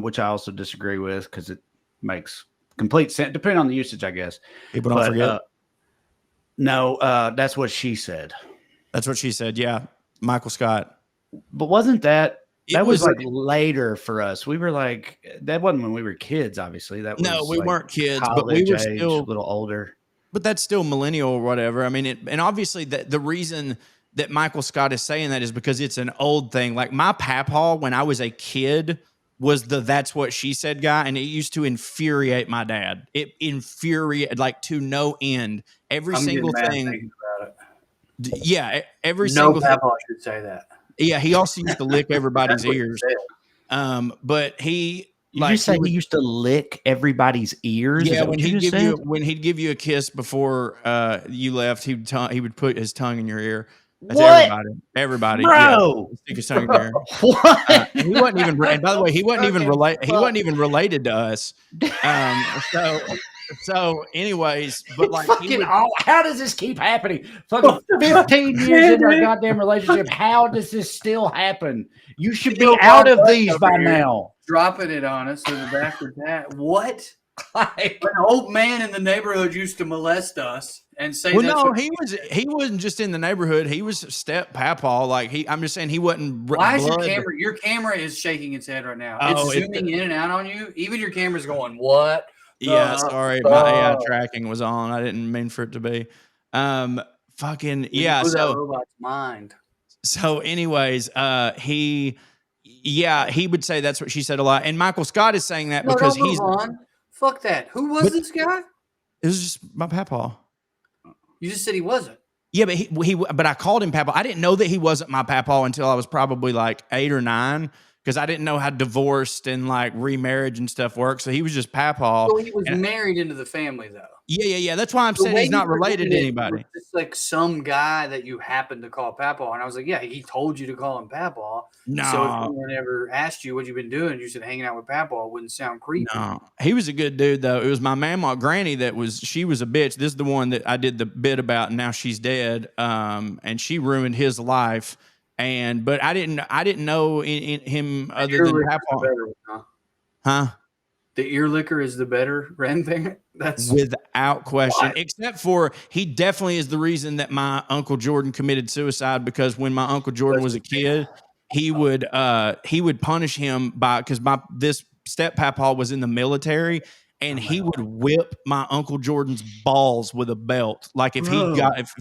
which I also disagree with because it makes complete sense, depending on the usage, I guess. People don't forget. No, that's what she said. That's what she said. Yeah, Michael Scott. But wasn't that It that was was like later for us? We were like, that wasn't when we were kids, obviously. That was No, we like weren't kids, but we college were age, still. a little older. But that's still millennial or whatever. I mean, and obviously the reason that Michael Scott is saying that is because it's an old thing. Like my papaw when I was a kid was the "that's what she said" guy, and it used to infuriate my dad. It infuriated like to no end. Every I'm single getting mad thing. thinking about it. Yeah, every No single thing. papa should say that. Yeah, he also used to lick everybody's That's what he ears. said. But he Did like you say he would- he used to lick everybody's ears? Is yeah, that when what you he'd just give you said? when he'd give you a kiss before you left, he would put his tongue in your ear. That's What? everybody, Bro. Yeah, stick his tongue in your ear. What? He wasn't even. And by the way, he wasn't even Okay, related. He well- wasn't even related to us. So, anyways, but like he Fucking would, how does this keep happening? Fucking 15 years into our goddamn relationship, how does this still happen? You should be Still out of got these over by here. now. Dropping it on us in the back of that. What? Like, An old man in the neighborhood used to molest us and say well, that's no, what- he wasn't just in the neighborhood. He was step papaw. Like I'm just saying he wasn't. Why is your blood- camera? Your camera is shaking its head right now. Oh, It's zooming in and out on you. Even your camera's going, what? Yeah, sorry, my AI tracking was on. I didn't mean for it to be. Fucking yeah. Blew that So robot's mind. anyways, he would say that's what she said a lot, and Michael Scott is saying that No, because don't he's. move on. Fuck that. Who was But- this guy? It was just my papaw. You just said he wasn't. Yeah, but I called him papaw. I didn't know that he wasn't my papaw until I was probably like 8 or 9 because I didn't know how divorced and like remarriage and stuff works. So he was just papaw. So he was and- married into the family, though. Yeah. That's why I'm The saying way he's not you related to presented it anybody. was just like some guy that you happened to call Papaw, and I was like, "Yeah, he told you to call him Papaw." No. So if anyone ever asked you what you've been doing, you said hanging out with Papaw. It wouldn't sound creepy. No, he was a good dude though. It was my mama, Granny, she was a bitch. This is the one that I did the bit about, and now she's dead. And she ruined his life. But I didn't know in him other Ear than licker is the Papa. better one, huh? Huh? The ear licker is the better grandparent. That's Without question. Why? Except for he definitely is the reason that my Uncle Jordan committed suicide, because when my Uncle Jordan was a kid, he would punish him because this step papaw was in the military, and he would whip my Uncle Jordan's balls with a belt. Like if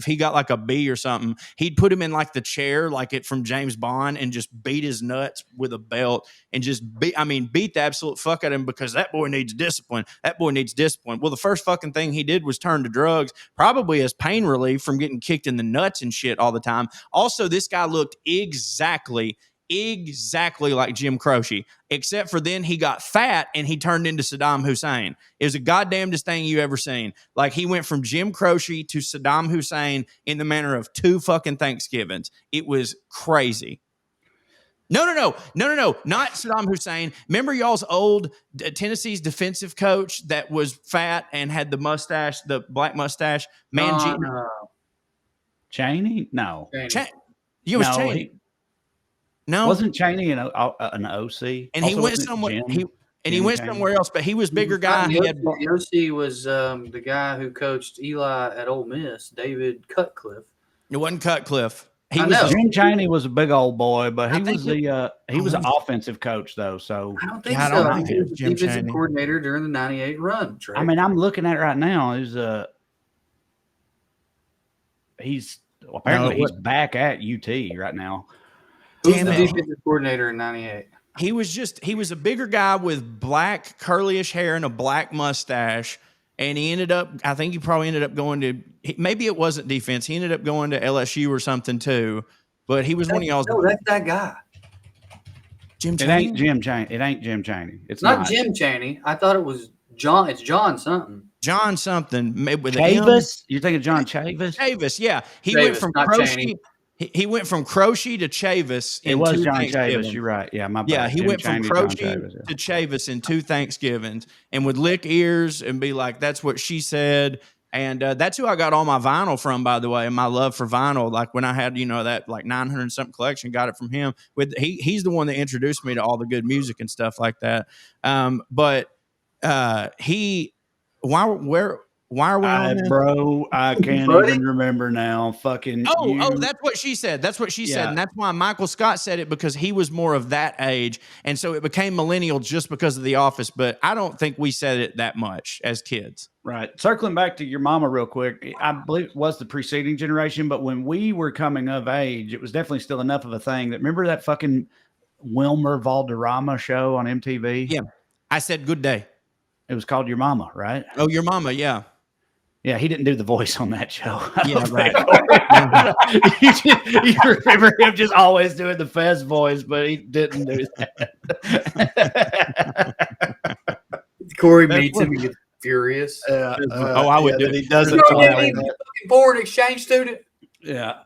he got like a B or something, he'd put him in like the chair, like it from James Bond, and just beat his nuts with a belt and just beat the absolute fuck out of him, because that boy needs discipline. That boy needs discipline. Well, the first fucking thing he did was turn to drugs, probably as pain relief from getting kicked in the nuts and shit all the time. Also, this guy looked exactly like Jim Croce, except for then he got fat and he turned into Saddam Hussein. It was the goddamnest thing you ever seen. Like he went from Jim Croce to Saddam Hussein in the manner of 2 fucking Thanksgivings. It was crazy. No, not Saddam Hussein. Remember y'all's old Tennessee's defensive coach that was fat and had the mustache, the black mustache? Cheney? No. It was Cheney. No, Wasn't Cheney an OC? And he Also, went wasn't it somewhere. Jim? He went somewhere else, but he was bigger guy. He had The OC was the guy who coached Eli at Ole Miss, David Cutcliffe. It wasn't Cutcliffe. I know. Jim Cheney was a big old boy, but I he was think he was an offensive coach though. So I don't think Yeah, I so. don't I think think he it was was the Jim defensive Chaney. coordinator during the '98 run. Trey. I mean, I'm looking at it right now. He's apparently he's back at UT right now. who's Damn the it. defensive coordinator in '98? he was a bigger guy with black curlyish hair and a black mustache. And I think he probably ended up going to, maybe it wasn't defense. He ended up going to LSU or something too. but he was one of y'all's. No, that's that guy. Jim It Chaney? ain't Jim Chaney. It ain't Jim Chaney. It's Not not Jim Chaney. I thought it was John. It's John something. John something maybe with an M. Chavis. You're thinking John Chavis? Chavis, yeah. He Chavis, went from not Croce. Chaney. He went from Croce to Chavis. It in was two John Thanksgivings. Chavis. You're right. Yeah, my bad. Yeah, he Jim went from Chaney, Croce John Chavis, yeah. to Chavis in 2 Thanksgivings, and would lick ears and be like, "That's what she said." And that's who I got all my vinyl from, by the way. And my love for vinyl, like when I had, that like 900 something collection, got it from him. He's the one that introduced me to all the good music and stuff like that. But why are we on this? Bro, I can't Buddy? even remember now. Fucking That's what she said. That's what she said. Yeah. And that's why Michael Scott said it, because he was more of that age. And so it became millennial just because of The Office. But I don't think we said it that much as kids. Right. Circling back to your mama real quick, I believe it was the preceding generation, but when we were coming of age, it was definitely still enough of a thing that, remember that fucking Wilmer Valderrama show on MTV? Yeah. I said good day. It was called Your Mama, right? Oh, your mama. Yeah. Yeah, he didn't do the voice on that show. Yeah, right. You remember him just always doing the Fez voice, but he didn't do that. Corey meets him and gets furious. I would do it. He doesn't. You know, you fucking foreign exchange student. Yeah.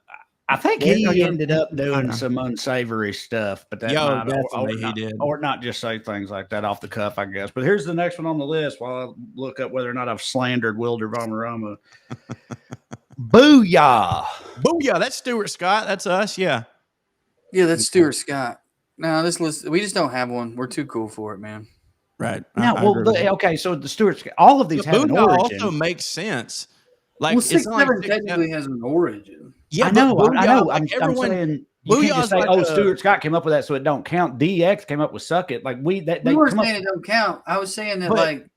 I think he ended up doing some unsavory stuff, but that definitely he did. Or not just say things like that off the cuff, I guess. But here's the next one on the list while I look up whether or not I've slandered Wilder Valderrama. Booyah. Booyah. That's Stuart Scott. That's us. Yeah. Yeah, that's Stuart Scott. No, this list, we just don't have one. We're too cool for it, man. Right. No, I agree with that. okay, so the Stuart, all of these But have an Booyah origin. also makes sense. Like, Well, it's 6 not like 7 6, technically has an origin. Yeah, I know. but Booyah, I'm everyone, saying you can't just Booyah's say, like Stuart Scott came up with that, so it don't count. DX came up with Suck It. Like We weren't saying it don't count. I was saying that, like,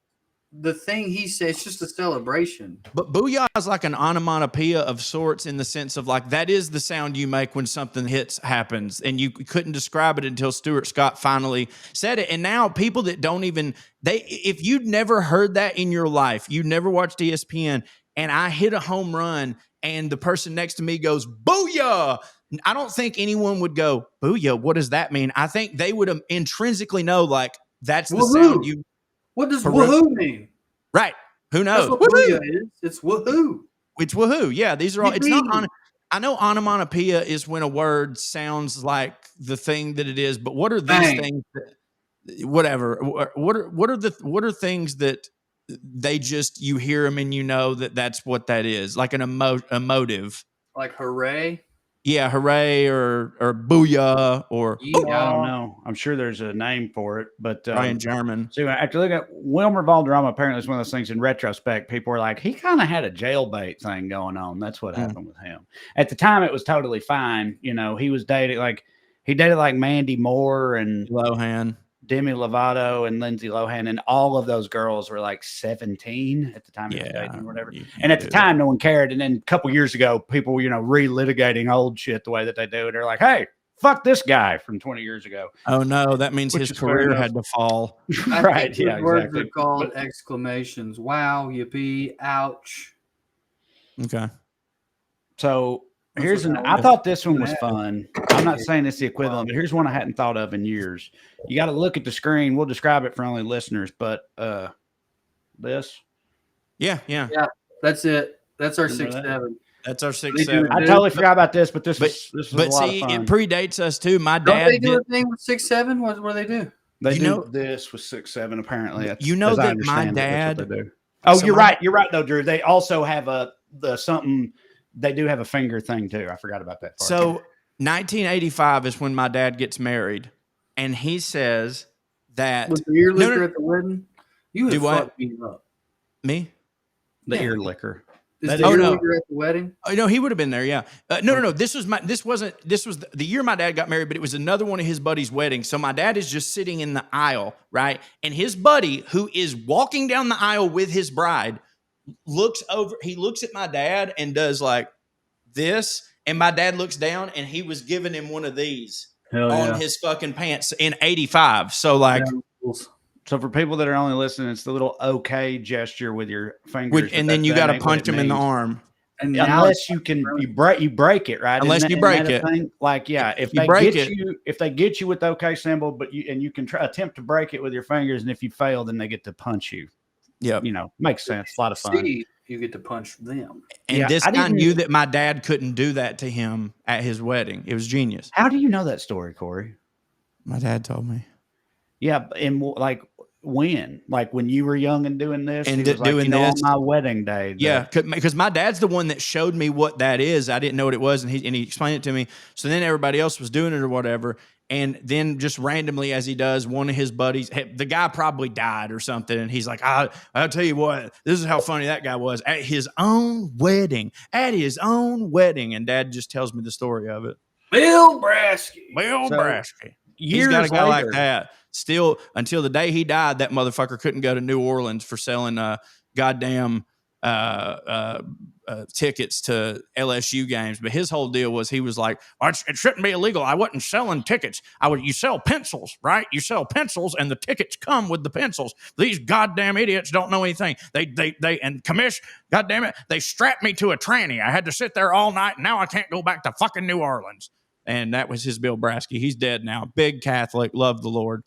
the thing he said, it's just a celebration. But Booyah is like an onomatopoeia of sorts, in the sense of like, that is the sound you make when something happens. And you couldn't describe it until Stuart Scott finally said it. And now people that don't even, if you'd never heard that in your life, you never watched ESPN, and I hit a home run and the person next to me goes, Booyah! I don't think anyone would go, Booyah, what does that mean? I think they would intrinsically know, like, that's the sound you. What does woohoo mean? Right. Who knows? That's what booyah is. It's woohoo. It's woohoo. Yeah, these are all. It's not. I know onomatopoeia is when a word sounds like the thing that it is, but what are these things? Whatever. What are things that they just, you hear them and you know that's what that is, like an emotive. Like hooray. Yeah, hooray or booyah or. I don't know. I'm sure there's a name for it, but Brian German. So after looking at Wilmer Valderrama, apparently it's one of those things in retrospect, people were like, he kind of had a jailbait thing going on. That's what happened with him. At the time, it was totally fine. He was dating he dated like Mandy Moore and Lohan, Demi Lovato and Lindsay Lohan, and all of those girls were like 17 at the time he was dating or whatever. And at the time, no one cared. And then a couple years ago, people were, relitigating old shit the way that they do. And they're like, hey, fuck this guy from 20 years ago. Oh, no, that means his career had to fall. Right, yeah, words exactly. are called exclamations. Wow, yippee, ouch. Okay. So I thought this one was fun. I'm not saying it's the equivalent, but here's one I hadn't thought of in years. You got to look at the screen. We'll describe it for only listeners, but this. Yeah. That's it. That's our 6-7. That's our 6-7. I totally forgot about this, but this was a lot see, of fun. it predates us too. My Don't dad they do a thing with 6-7? What do they do? They do this with 6-7, apparently. That my dad. Oh, you're right. You're right, though, Drew. They also have something. They do have a finger thing too. I forgot about that part. So 1985 is when my dad gets married, and he says that was the ear liquor at the wedding? You would fuck me up. Me? The ear liquor. Is the ear liquor at the wedding? Oh no, he would have been there. Yeah. No. This was the year my dad got married, but it was another one of his buddies' weddings. So my dad is just sitting in the aisle, right? And his buddy, who is walking down the aisle with his bride, looks over. He looks at my dad and does like this, and my dad looks down, and he was giving him one of these his fucking pants in 85. So like. So for people that are only listening, it's the little okay gesture with your fingers. And then you got to punch him in the arm. And now unless you break it, right? Unless you break it. Thing? Like, yeah, if you they break get it- if they get you with the OK symbol, but you can attempt to break it with your fingers, and if you fail, then they get to punch you. Yep. You know, makes sense. A lot of fun. See, you get to punch them. And Yeah, this I guy didn't- knew that my dad couldn't do that to him at his wedding. It was genius. How do you know that story, Corey? My dad told me. Yeah, and like when you were young and doing this, And he was like, doing you know, this. on my wedding day. Yeah, because my dad's the one that showed me what that is. I didn't know what it was, and he explained it to me. So then everybody else was doing it or whatever. And then just randomly, as he does, one of his buddies, the guy probably died or something. And he's like, I'll tell you what, this is how funny that guy was at his own wedding. And Dad just tells me the story of it. Bill Brasky. Bill So, Brasky. He's years got a guy like later- that. Still, until the day he died, that motherfucker couldn't go to New Orleans for selling goddamn tickets to LSU games. But his whole deal was he was like, it shouldn't be illegal. I wasn't selling tickets. You sell pencils, right? You sell pencils and the tickets come with the pencils. These goddamn idiots don't know anything. They and commish, goddamn it, they strapped me to a tranny. I had to sit there all night. And now I can't go back to fucking New Orleans. And that was his Bill Brasky. He's dead now. Big Catholic, loved the Lord.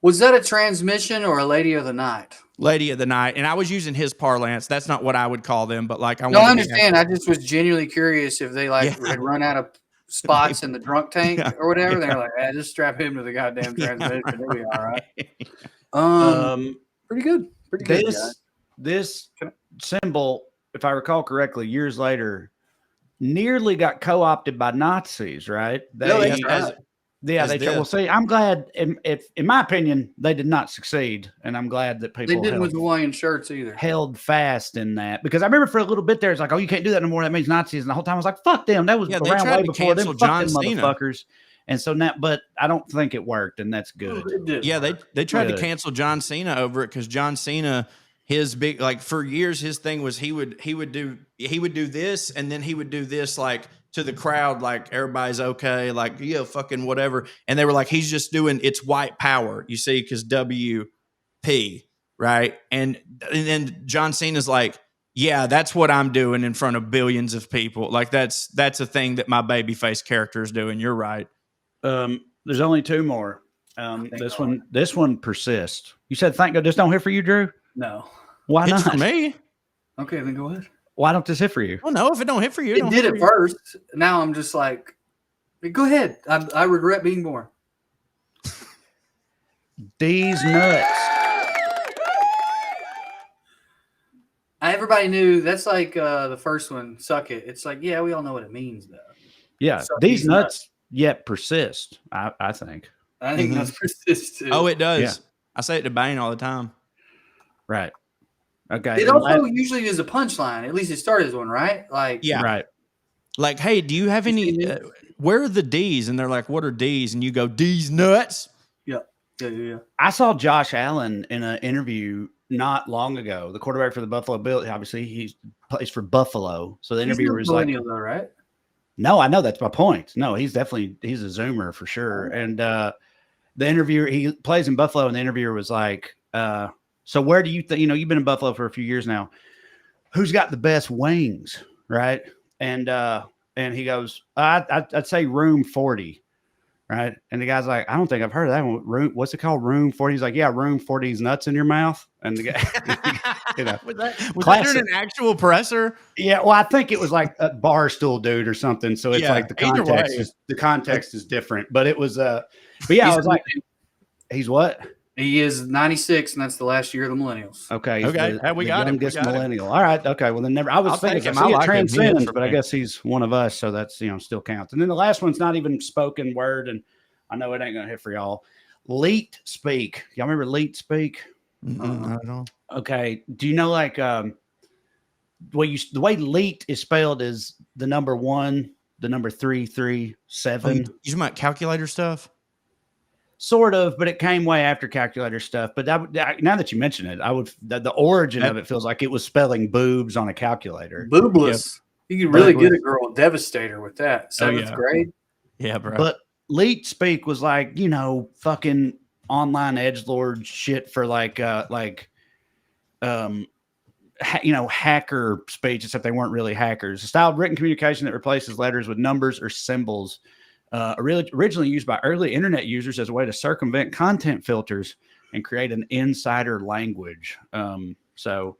Was that a transmission or a lady of the night? Lady of the night. And I was using his parlance. That's not what I would call them, but like No, I understand. I just was genuinely curious if they had run out of spots in the drunk tank or whatever. They're like, just strap him to the goddamn transmission. It'll be all right. Pretty good. Pretty good. This symbol, if I recall correctly, years later, nearly got co-opted by Nazis, right? Well, see, I'm glad. In my opinion, they did not succeed, and I'm glad that people They didn't with Hawaiian shirts either. Held fast in that, because I remember for a little bit there, it's like, oh, you can't do that no more. That means Nazis, and the whole time I was like, fuck them. That was around way before them. Fuck them motherfuckers. And so now, but I don't think it worked, and that's good. Yeah, they tried to cancel John Cena over it because John Cena, his big, like, for years, his thing was he would do this, and then he would do this, like, to the crowd, like, everybody's okay, like, yeah, fucking whatever. And they were like, he's just doing, it's white power, you see, because WP, right? And then John Cena's like, yeah, that's what I'm doing in front of billions of people. Like, that's a thing that my babyface character is doing. You're right. There's only two more. This one persists. You said, thank God this don't hit for you, Drew? No. Why It's not? for me. Okay, then go ahead. Why don't this hit for you? Well, no, if it don't hit for you, It did at first. Now I'm just like, go ahead. I regret being born. These nuts. Everybody knew that's like the first one, suck it. It's like, yeah, we all know what it means, though. Yeah, Suck these nuts yet persist, I think. I think that's persist too. Oh, it does. Yeah. I say it to Bane all the time. Right. Okay. It also usually is a punchline. At least it started as one, right? Like, Yeah. Right. Like, hey, do you have any, where are the D's? And they're like, what are D's? And you go, D's nuts. Yeah. I saw Josh Allen in an interview not long ago, the quarterback for the Buffalo Bills. Obviously, he plays for Buffalo. So the interviewer was like, Millennial, though, right? no, I know, that's my point. No, he's a Zoomer for sure. And the interviewer, he plays in Buffalo, and the interviewer was like, so where do you think, you've been in Buffalo for a few years now, who's got the best wings, right? And he goes, I'd say room 40, right? And the guy's like, I don't think I've heard of that one. What's it called? Room 40? He's like, yeah, room 40's nuts in your mouth. And the guy, Was that during an actual presser? Yeah, well, I think it was like a bar stool dude or something. So it's like the context is different. But it was but yeah, I was like, he's what? He is 96, and that's the last year of the millennials. Okay. We got him. Youngest millennial. All right. Okay. Well, then I was thinking it transcends, but I guess he's one of us, so that's still counts. And then the last one's not even spoken word, and I know it ain't gonna hit for y'all. Leet speak. Y'all remember leet speak? Not at all. Okay. Do you know the way leet is spelled is the number 1, the number 337. You talking about calculator stuff? Sort of, but it came way after calculator stuff. But now that you mention it, the origin of it feels like it was spelling boobs on a calculator. Boobless. Yep. You could really get a girl devastator with that. 7th grade. Yeah, bro. But leet speak was like, fucking online edgelord shit for hacker speech, except they weren't really hackers. A style of written communication that replaces letters with numbers or symbols, originally used by early internet users as a way to circumvent content filters and create an insider language. So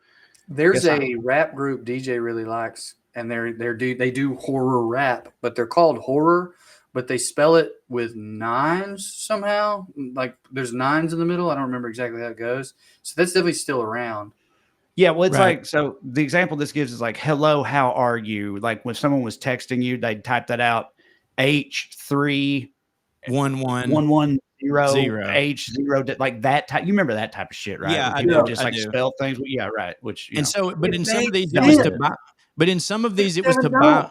there's a rap group DJ really likes, and they do horror rap, but they're called horror, but they spell it with nines somehow. Like there's nines in the middle. I don't remember exactly how it goes. So that's definitely still around. Yeah, well, it's like, so the example this gives is like, hello, how are you? Like when someone was texting you, they'd type that out, H3 110 H0, like that type. You remember that type of shit, right? Yeah, I do. Just I like do. spell things. Yeah, right. Which, and so, but in some of these, it was to buy. But in some of these, it was to buy.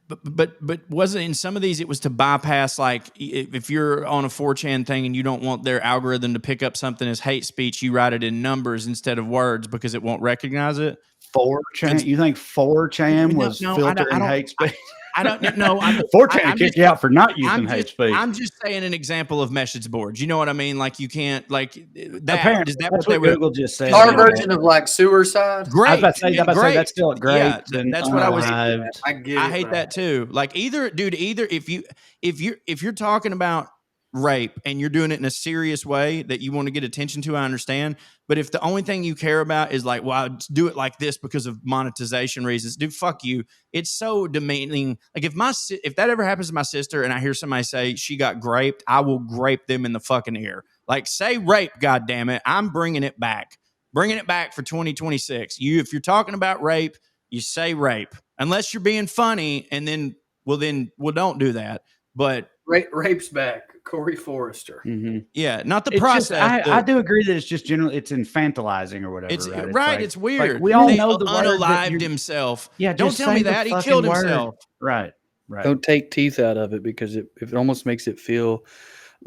But wasn't in some of these it was to bypass, like if you're on a 4chan thing and you don't want their algorithm to pick up something as hate speech, you write it in numbers instead of words because it won't recognize it. 4chan? You think 4chan was filtering hate speech? I don't know. 4chan kicked you out for not using hate speech. I'm just saying an example of message boards. You know what I mean? Like you can't like that. Apparently, is that that's what Google just said? Our version of like suicide. Great. I was about to say that's still great. Yeah, that's what I was. I get it. I hate that too. Like either if you're talking about rape and you're doing it in a serious way that you want to get attention to, I understand. But if the only thing you care about is like, well, I'll do it like this because of monetization reasons, dude, fuck you. It's so demeaning. Like if that ever happens to my sister and I hear somebody say she got graped, I will grape them in the fucking ear. Like say rape, God damn it. I'm bringing it back. Bringing it back for 2026. If you're talking about rape, you say rape. Unless you're being funny, and then don't do that. But rape's back. Corey Forrester. Mm-hmm. Yeah, not the it's process. I do agree that it's just generally it's infantilizing or whatever. It's right. Like, it's weird. Like we all know the word unalived himself. Yeah, don't tell me that he killed himself. Right. Don't take teeth out of it because it almost makes it feel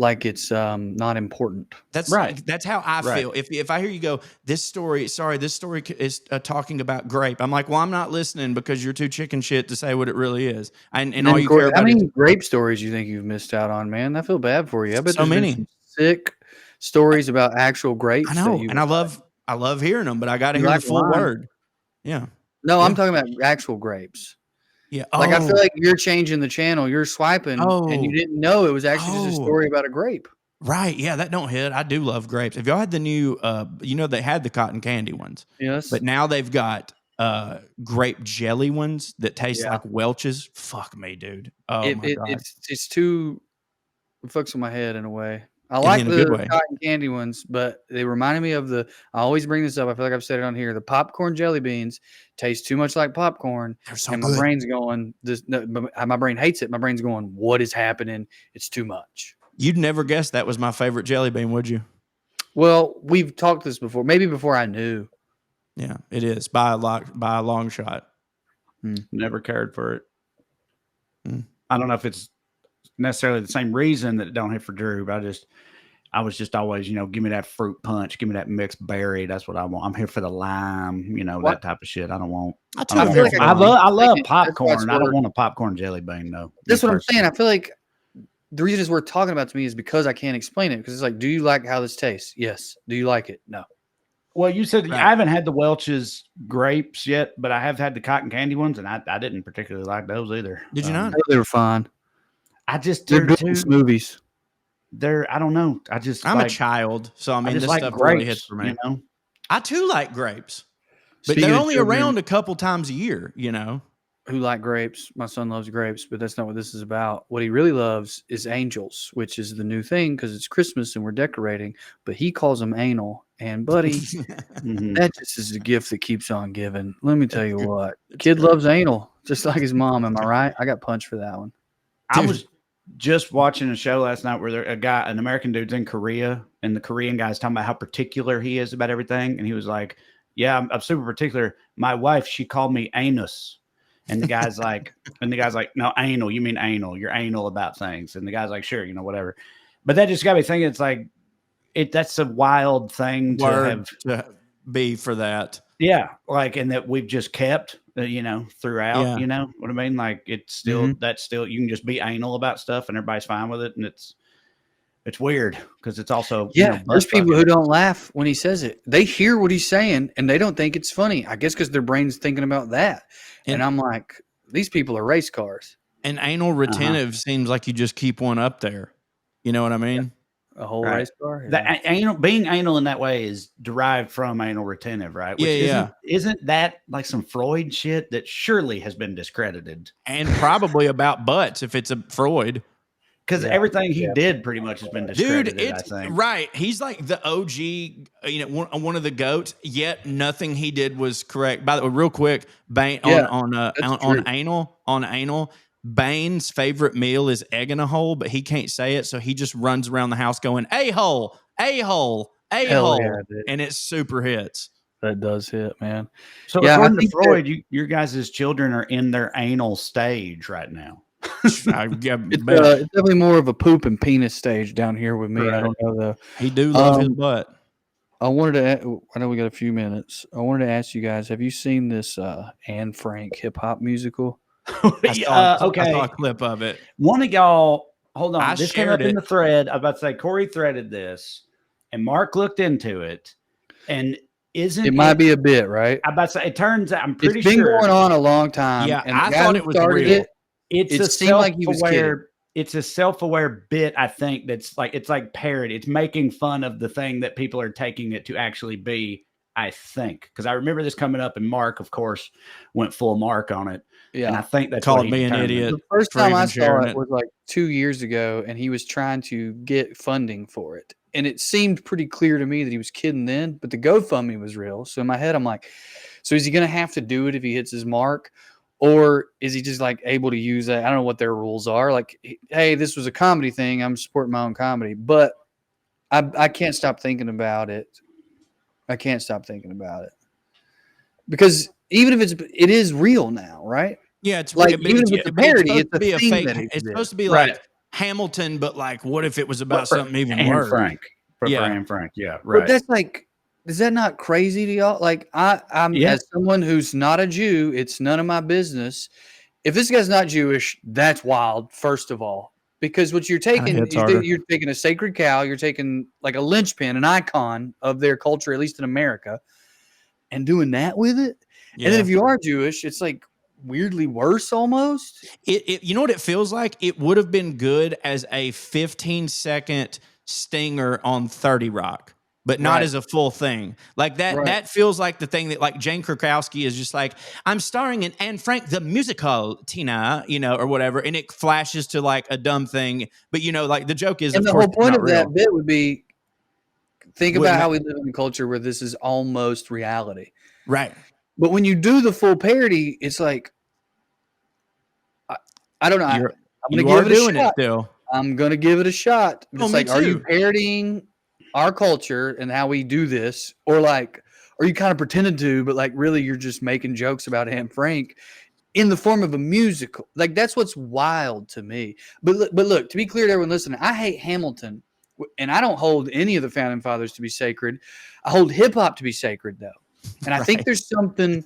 like it's not important. That's right. That's how I feel. If I hear you go, this story is talking about grape. I'm like, well, I'm not listening because you're too chicken shit to say what it really is. And all you care about. How many grape stories you think you've missed out on, man? I feel bad for you. I bet so many some sick stories about actual grapes. I know, and I love hearing them, but I got to hear the full word. Yeah. No, I'm talking about actual grapes. Yeah. Like I feel like you're changing the channel, you're swiping, and you didn't know it was actually just a story about a grape. Right. Yeah, that don't hit. I do love grapes. Have y'all had the new they had the cotton candy ones. Yes. But now they've got grape jelly ones that taste like Welch's. Fuck me, dude. Oh my God. It's too fucks with my head in a way. I like the cotton candy ones, but they reminded me of I always bring this up. I feel like I've said it on here. The popcorn jelly beans taste too much like popcorn. They're so and good. My brain's going, my brain hates it. My brain's going, what is happening? It's too much. You'd never guess that was my favorite jelly bean, would you? Well, we've talked this before, maybe before I knew. Yeah, it is by a long shot. Never cared for it. I don't know if it's necessarily the same reason that it don't hit for Drew, but I was just always, give me that fruit punch, give me that mixed berry. That's what I want. I'm here for the lime, that type of shit. I don't want. I love popcorn. I don't want a popcorn jelly bean though. That's what I'm saying. I feel like the reason it's worth talking about to me is because I can't explain it. Because it's like, do you like how this tastes? Yes. Do you like it? No. Well, you said I haven't had the Welch's grapes yet, but I have had the cotton candy ones, and I didn't particularly like those either. Did you not? They were fine. They're good smoothies. I don't know. I'm a child, so I mean, this like stuff grapes, really hits for me. I too like grapes, but Speaking they're of only children, around a couple times a year. Who like grapes? My son loves grapes, but that's not what this is about. What he really loves is angels, which is the new thing because it's Christmas and we're decorating. But he calls them anal. And buddy, that just is a gift that keeps on giving. Let me tell you what, kid loves anal just like his mom. Am I right? I got punched for that one. I was just watching a show last night where an American dude's in Korea, and the Korean guy's talking about how particular he is about everything. And he was like, yeah, I'm super particular. My wife, she called me anus. And the guy's like, no, anal. You mean anal. You're anal about things. And the guy's like, sure, whatever. But that just got me thinking, it's like, that's a wild thing to be for that. Yeah. Like, and that we've just kept, throughout, you know what I mean? Like it's still, that's still, you can just be anal about stuff and everybody's fine with it. And it's It's weird because it's also Yeah, there's butt people fucking. who don't laugh when he says it. They hear what he's saying and they don't think it's funny. I guess because their brain's thinking about that. And I'm like, these people are race cars. And anal retentive seems like you just keep one up there. You know what I mean? A whole Right. race car. The Yeah. being anal in that way is derived from anal retentive, right? Which isn't that like some Freud shit that surely has been discredited? And probably about butts if it's a Freud. Because everything he did pretty much has been discredited, Dude, I think. Right. He's like the OG, one of the goats, yet nothing he did was correct. By the way, real quick, on anal, Bane's favorite meal is egg in a hole, but he can't say it, so he just runs around the house going, a-hole, a-hole, a-hole, dude. and it super hits. That does hit, man. So according to Freud, your guys' children are in their anal stage right now. It's definitely more of a poop and penis stage down here with me. Right. I don't know though. He do love his butt. I know we got a few minutes. I wanted to ask you guys: have you seen this Anne Frank hip hop musical? I saw a clip of it. One of y'all, hold on. I This came up in the thread. I was about to say Corey threaded this, and Mark looked into it, and it might be a bit, right? I'm about to say it turns out I'm pretty it's been going on a long time. Yeah, and I thought it was real. It seemed like he was kidding. It's a self-aware bit, I think, it's like parody. It's making fun of the thing that people are taking it to actually be, I think. Because I remember this coming up, and Mark, of course, went full Mark on it. Yeah. And I think that's called me an idiot. The first time I saw it was like 2 years ago, and he was trying to get funding for it. And it seemed pretty clear to me that he was kidding then, but the GoFundMe was real. So in my head, I'm like, so is he going to have to do it if he hits his mark? Or is he just like able to use that? I don't know what their rules are. Like, hey, this was a comedy thing. I'm supporting my own comedy, but I can't stop thinking about it. I can't stop thinking about it because even if it is real now, right? Yeah, it's like even if it's a parody, it's a thing fake. that It's supposed to be like Hamilton, but like, what if it was about something even worse? Frank. Anne Frank, yeah, right. But that's like. Is that not crazy to y'all? Like I'm as someone who's not a Jew, it's none of my business. If this guy's not Jewish, that's wild. First of all, because what you're taking, you're taking a sacred cow, you're taking like a linchpin, an icon of their culture, at least in America, and doing that with it. Yeah. And then if you are Jewish, it's like weirdly worse almost. You know what it feels like? It would have been good as a 15-second stinger on 30 Rock. But not as a full thing. Like that that feels like the thing that like Jane Krakowski is just like, I'm starring in Anne Frank the musical, Tina, or whatever. And it flashes to like a dumb thing. But like the joke is, and the whole point of that bit would be think about how we live in a culture where this is almost reality. Right. But when you do the full parody, it's like I don't know. I'm gonna give it a shot. Still. I'm gonna give it a shot. It's like, are you parodying our culture and how we do this, or like, are you kind of pretending to, but like really you're just making jokes about Anne Frank in the form of a musical? Like that's what's wild to me. But look, to be clear to everyone listening, I hate Hamilton, and I don't hold any of the founding fathers to be sacred. I hold hip hop to be sacred though, and I think there's something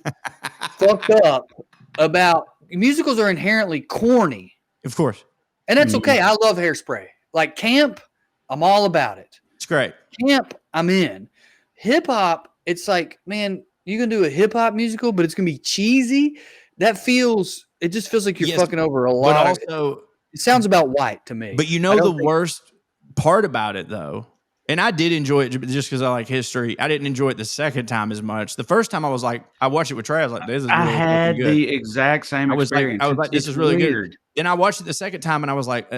fucked up about musicals are inherently corny, of course, and that's okay. I love Hairspray. Like Camp, I'm all about it. It's great. Camp, I'm in. Hip hop, it's like, man, you can do a hip hop musical, but it's gonna be cheesy. It just feels like you're fucking over a lot. But also, it sounds about white to me. But the worst part about it though, and I did enjoy it just because I like history. I didn't enjoy it the second time as much. The first time I was like, I watched it with Trey. I was like, this is really I had good. The exact same experience. I was like, this is really good. Then I watched it the second time and I was like,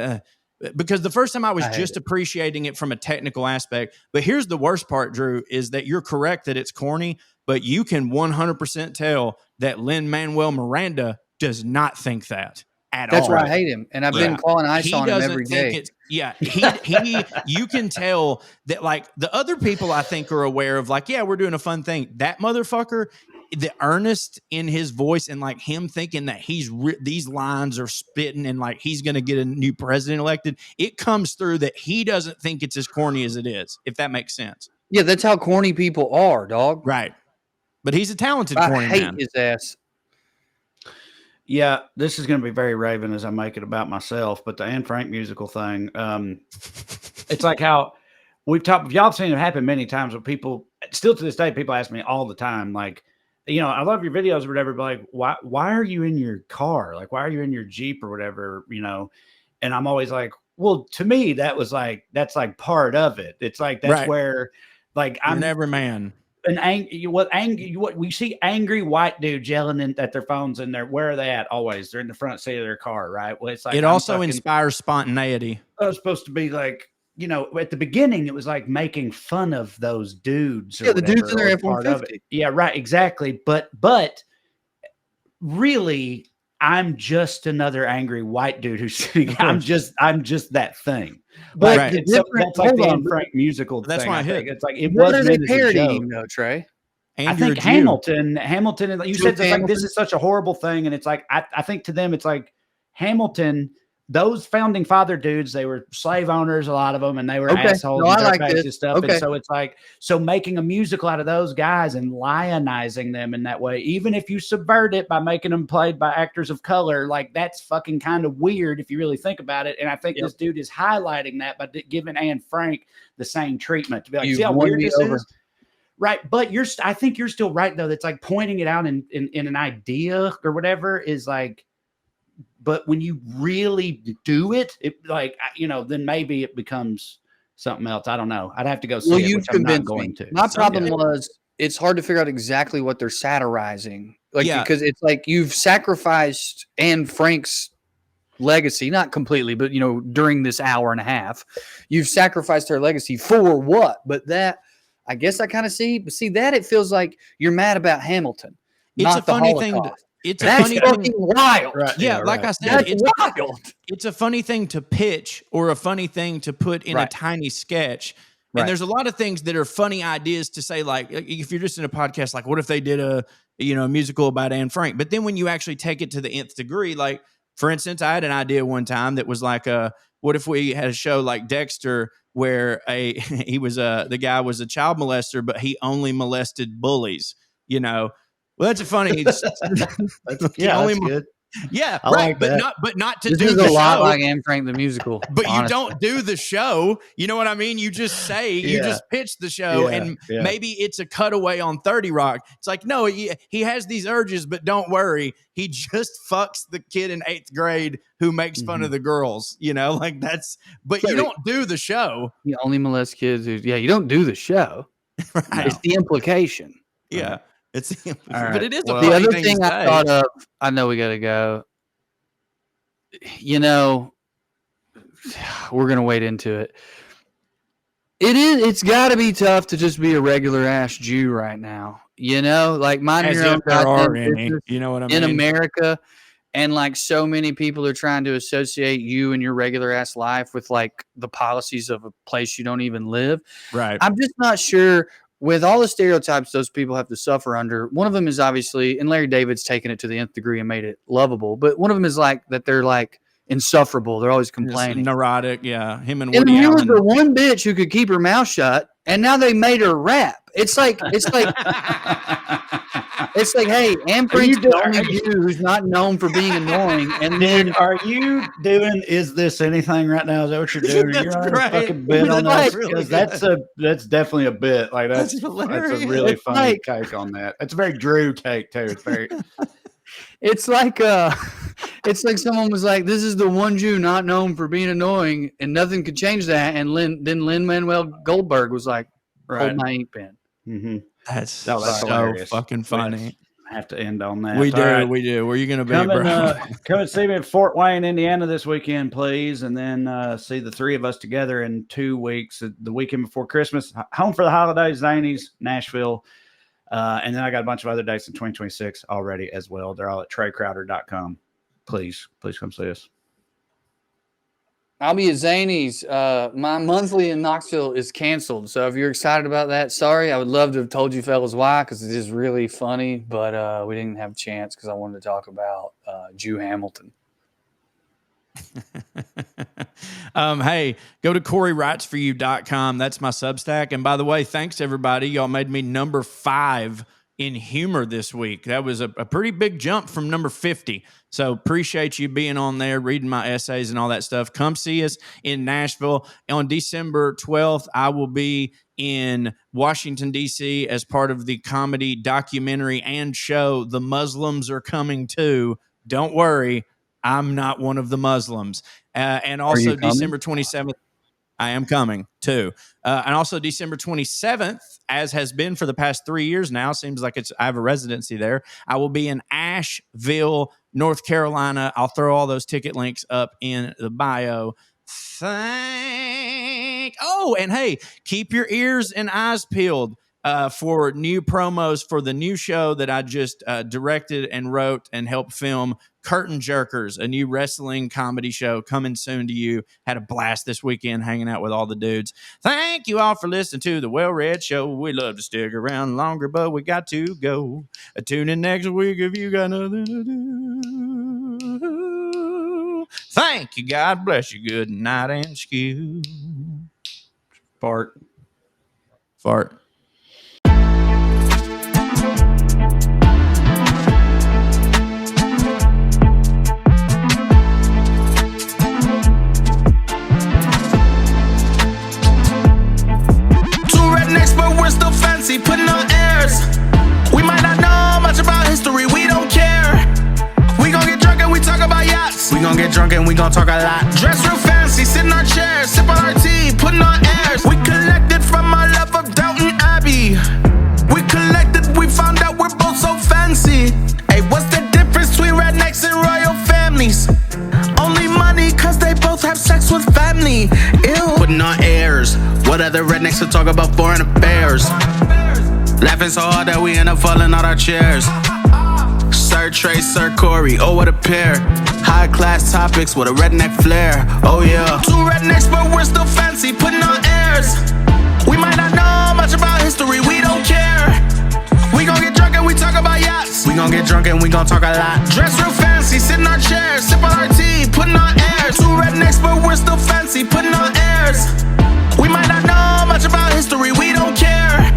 because the first time I was just appreciating it from a technical aspect. But here's the worst part, Drew, is that you're correct that it's corny, but you can 100% tell that Lin-Manuel Miranda does not think that at all. That's why I hate him. And I've been calling ice on him every day. You can tell that like the other people I think are aware of like, yeah, we're doing a fun thing. That motherfucker, the earnest in his voice and like him thinking that these lines are spitting and like he's going to get a new president elected, it comes through that he doesn't think it's as corny as it is, if that makes sense. Yeah, that's how corny people are, dog. Right. But he's a talented corny man. I hate his ass. Yeah, this is going to be very Raven as I make it about myself, but the Anne Frank musical thing, It's like how we've talked. Y'all have seen it happen many times with people. Still to this day, people ask me all the time, like, I love your videos or whatever, but like, why are you in your car? Like, why are you in your Jeep or whatever? And I'm always like, well, to me, that's like part of it. It's like that's Right. where, like, You're an everyman. What we see angry white dudes yelling at their phones, and where are they at? Always, they're in the front seat of their car, right? Well, it's like It also inspires spontaneity. I was supposed to be like, at the beginning, it was like making fun of those dudes. Yeah, the dudes in their F-150. Yeah, right, exactly. But really, I'm just another angry white dude who's sitting. I'm just that thing. But right. That's like the Anne Frank musical. That's thing, why I I hit. think. It's like it what was are they meant as a parodying, joke. though, Trey? I think Hamilton, and you said it's like this is such a horrible thing, and it's like I think to them it's like Hamilton. Those founding father dudes, they were slave owners, a lot of them, and they were assholes and dirtbags and stuff. Okay. And so it's like, making a musical out of those guys and lionizing them in that way, even if you subvert it by making them played by actors of color, like that's fucking kind of weird if you really think about it. And I think this dude is highlighting that by giving Anne Frank the same treatment to be like, see how weird this is? Right. But I think you're still right, though. That's like pointing it out in an idea or whatever is like, but when you really do it, then maybe it becomes something else. I don't know. I'd have to go see it, which I'm not going to. My problem was it's hard to figure out exactly what they're satirizing. Because it's like you've sacrificed Anne Frank's legacy, not completely, but, during this hour and a half, you've sacrificed her legacy for what? But that, I guess I kind of see. But see that it feels like you're mad about Hamilton. It's a funny thing. That's fucking wild. Right. Yeah, like I said, it's wild. It's a funny thing to pitch or a funny thing to put in a tiny sketch. And there's a lot of things that are funny ideas to say, like if you're just in a podcast, like what if they did a musical about Anne Frank? But then when you actually take it to the nth degree, like for instance, I had an idea one time that was like what if we had a show like Dexter where the guy was a child molester, but he only molested bullies, Well, that's a funny. That's good. Yeah, I right. like but that. not to this do is the a lot show. like Anne Frank the musical. But honestly, you don't do the show. You know what I mean? You just say you just pitch the show, and maybe it's a cutaway on 30 Rock. It's like no, he has these urges, but don't worry, he just fucks the kid in 8th grade who makes fun of the girls. Like that's. But you don't do the show. You only molest kids. You don't do the show. Right. It's the implication. Yeah. It's right. But it is the other thing I thought of. I know we got to go. We're gonna wade into it. It's got to be tough to just be a regular ass Jew right now. Like mine. As if there are any. You know what I mean? In America, and like so many people are trying to associate you and your regular ass life with like the policies of a place you don't even live. Right. I'm just not sure. With all the stereotypes those people have to suffer under, one of them is obviously, and Larry David's taken it to the nth degree and made it lovable, but one of them is like that they're like insufferable. They're always complaining. Just neurotic, yeah. Him and Woody Allen. Was the one bitch who could keep her mouth shut, and now they made her rap. It's like it's like, hey, Anne Frank's the only Jew who's not known for being annoying. And then are you doing Is This Anything right now? Is that what you're doing? That's you're great. Fucking bit on that? Really that's definitely a bit. Like that's a really funny take on that. It's a very Drew take too. It's very it's like someone was like, this is the one Jew not known for being annoying, and nothing could change that. And then Lin-Manuel Goldberg was like, hold my ink pen. Mm-hmm. That's so hilarious. Fucking funny. I have to end on that. We do. Where are you going to be, bro? Come and see me at Fort Wayne, Indiana this weekend, please. And then see the three of us together in 2 weeks, the weekend before Christmas. Home for the holidays, Zanies, Nashville. And then I got a bunch of other dates in 2026 already as well. They're all at TreyCrowder.com. Please come see us. I'll be at Zany's. My monthly in Knoxville is canceled. So if you're excited about that, sorry. I would love to have told you fellas why, because it is really funny. But we didn't have a chance because I wanted to talk about Jew Hamilton. Hey, go to CoreyWritesForYou.com. That's my Substack. And by the way, thanks everybody. Y'all made me number 5 in humor this week. That was a pretty big jump from number 50. So appreciate you being on there, reading my essays and all that stuff. Come see us in Nashville. On December 12th, I will be in Washington, D.C. as part of the comedy documentary and show The Muslims Are Coming Too. Don't worry, I'm not one of the Muslims. And also December 27th, I am coming too. And also December 27th, as has been for the past 3 years now, seems like I have a residency there. I will be in Asheville, North Carolina. I'll throw all those ticket links up in the bio. Oh, and hey, keep your ears and eyes peeled for new promos for the new show that I just directed and wrote and helped film, Curtain Jerkers, a new wrestling comedy show coming soon to you. Had a blast this weekend hanging out with all the dudes. Thank you all for listening to the WellRED Show. We love to stick around longer, but we got to go. Tune in next week if you got nothing to do. Thank you. God bless you. Good night and skew. Fart. But we're still fancy, putting on airs. We might not know much about history, we don't care. We gon' get drunk and we talk about yachts. We gon' get drunk and we gon' talk a lot. Dress real fancy, sit in our chairs, sip on our tea, putting on airs. We collected from our love of Downton Abbey. We collected, we found out we're both so fancy. Hey, what's the difference between rednecks and royal families? Only money, cause they both have sex with family. Ew. Putting on airs. What other rednecks to talk about foreign affairs? Laughing so hard that we end up falling out our chairs. Sir Trey, Sir Corey, oh what a pair. High class topics with a redneck flair. Oh yeah. Two rednecks but we're still fancy, putting on airs. We might not know much about history, we don't care. We gon' get drunk and we talk about yachts. We gon' get drunk and we gon' talk a lot. Dress real fancy, sit in our chairs, sip on our tea, putting on airs. Two rednecks but we're still fancy, putting on airs. We might not know much about history, we don't care.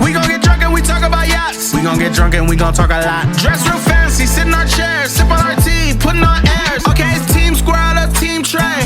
We gon' get drunk and we talk about yachts. We gon' get drunk and we gon' talk a lot. Dress real fancy, sit in our chairs, sip on our tea, putting on airs. Okay, it's Team Squirrel or Team Trey.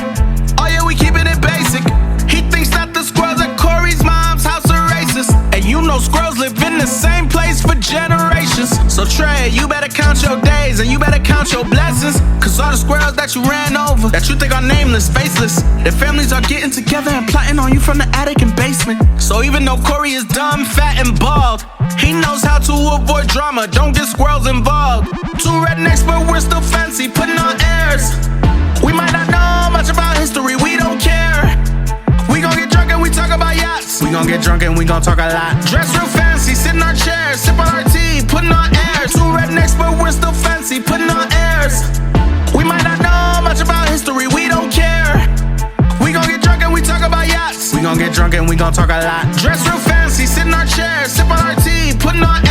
Oh yeah, we keeping it basic. He thinks that the squirrels at Corey's mom's house are racist. And you know squirrels live in the same place for generations. So Trey, you better count your days and you better count your blessings. Cause all the squirrels that you ran over, that you think are nameless, faceless, their families are getting together and plotting on you from the attic and basement. So even though Corey is dumb, fat, and bald, he knows how to avoid drama, don't get squirrels involved. Two rednecks but we're still fancy, putting on airs. We might not know much about history, we don't care. We gon' get drunk and we talk about yachts. We gon' get drunk and we gon' talk a lot. Dress real fancy, sit in our chairs, sip on our tea, putting on airs. Two rednecks but we're still fancy, putting on airs. We might not know much about history, we don't care. We gon' get drunk and we talk about yachts. We gon' get drunk and we gon' talk a lot. Dress real fancy, sit in our chairs, sip on our tea, putting on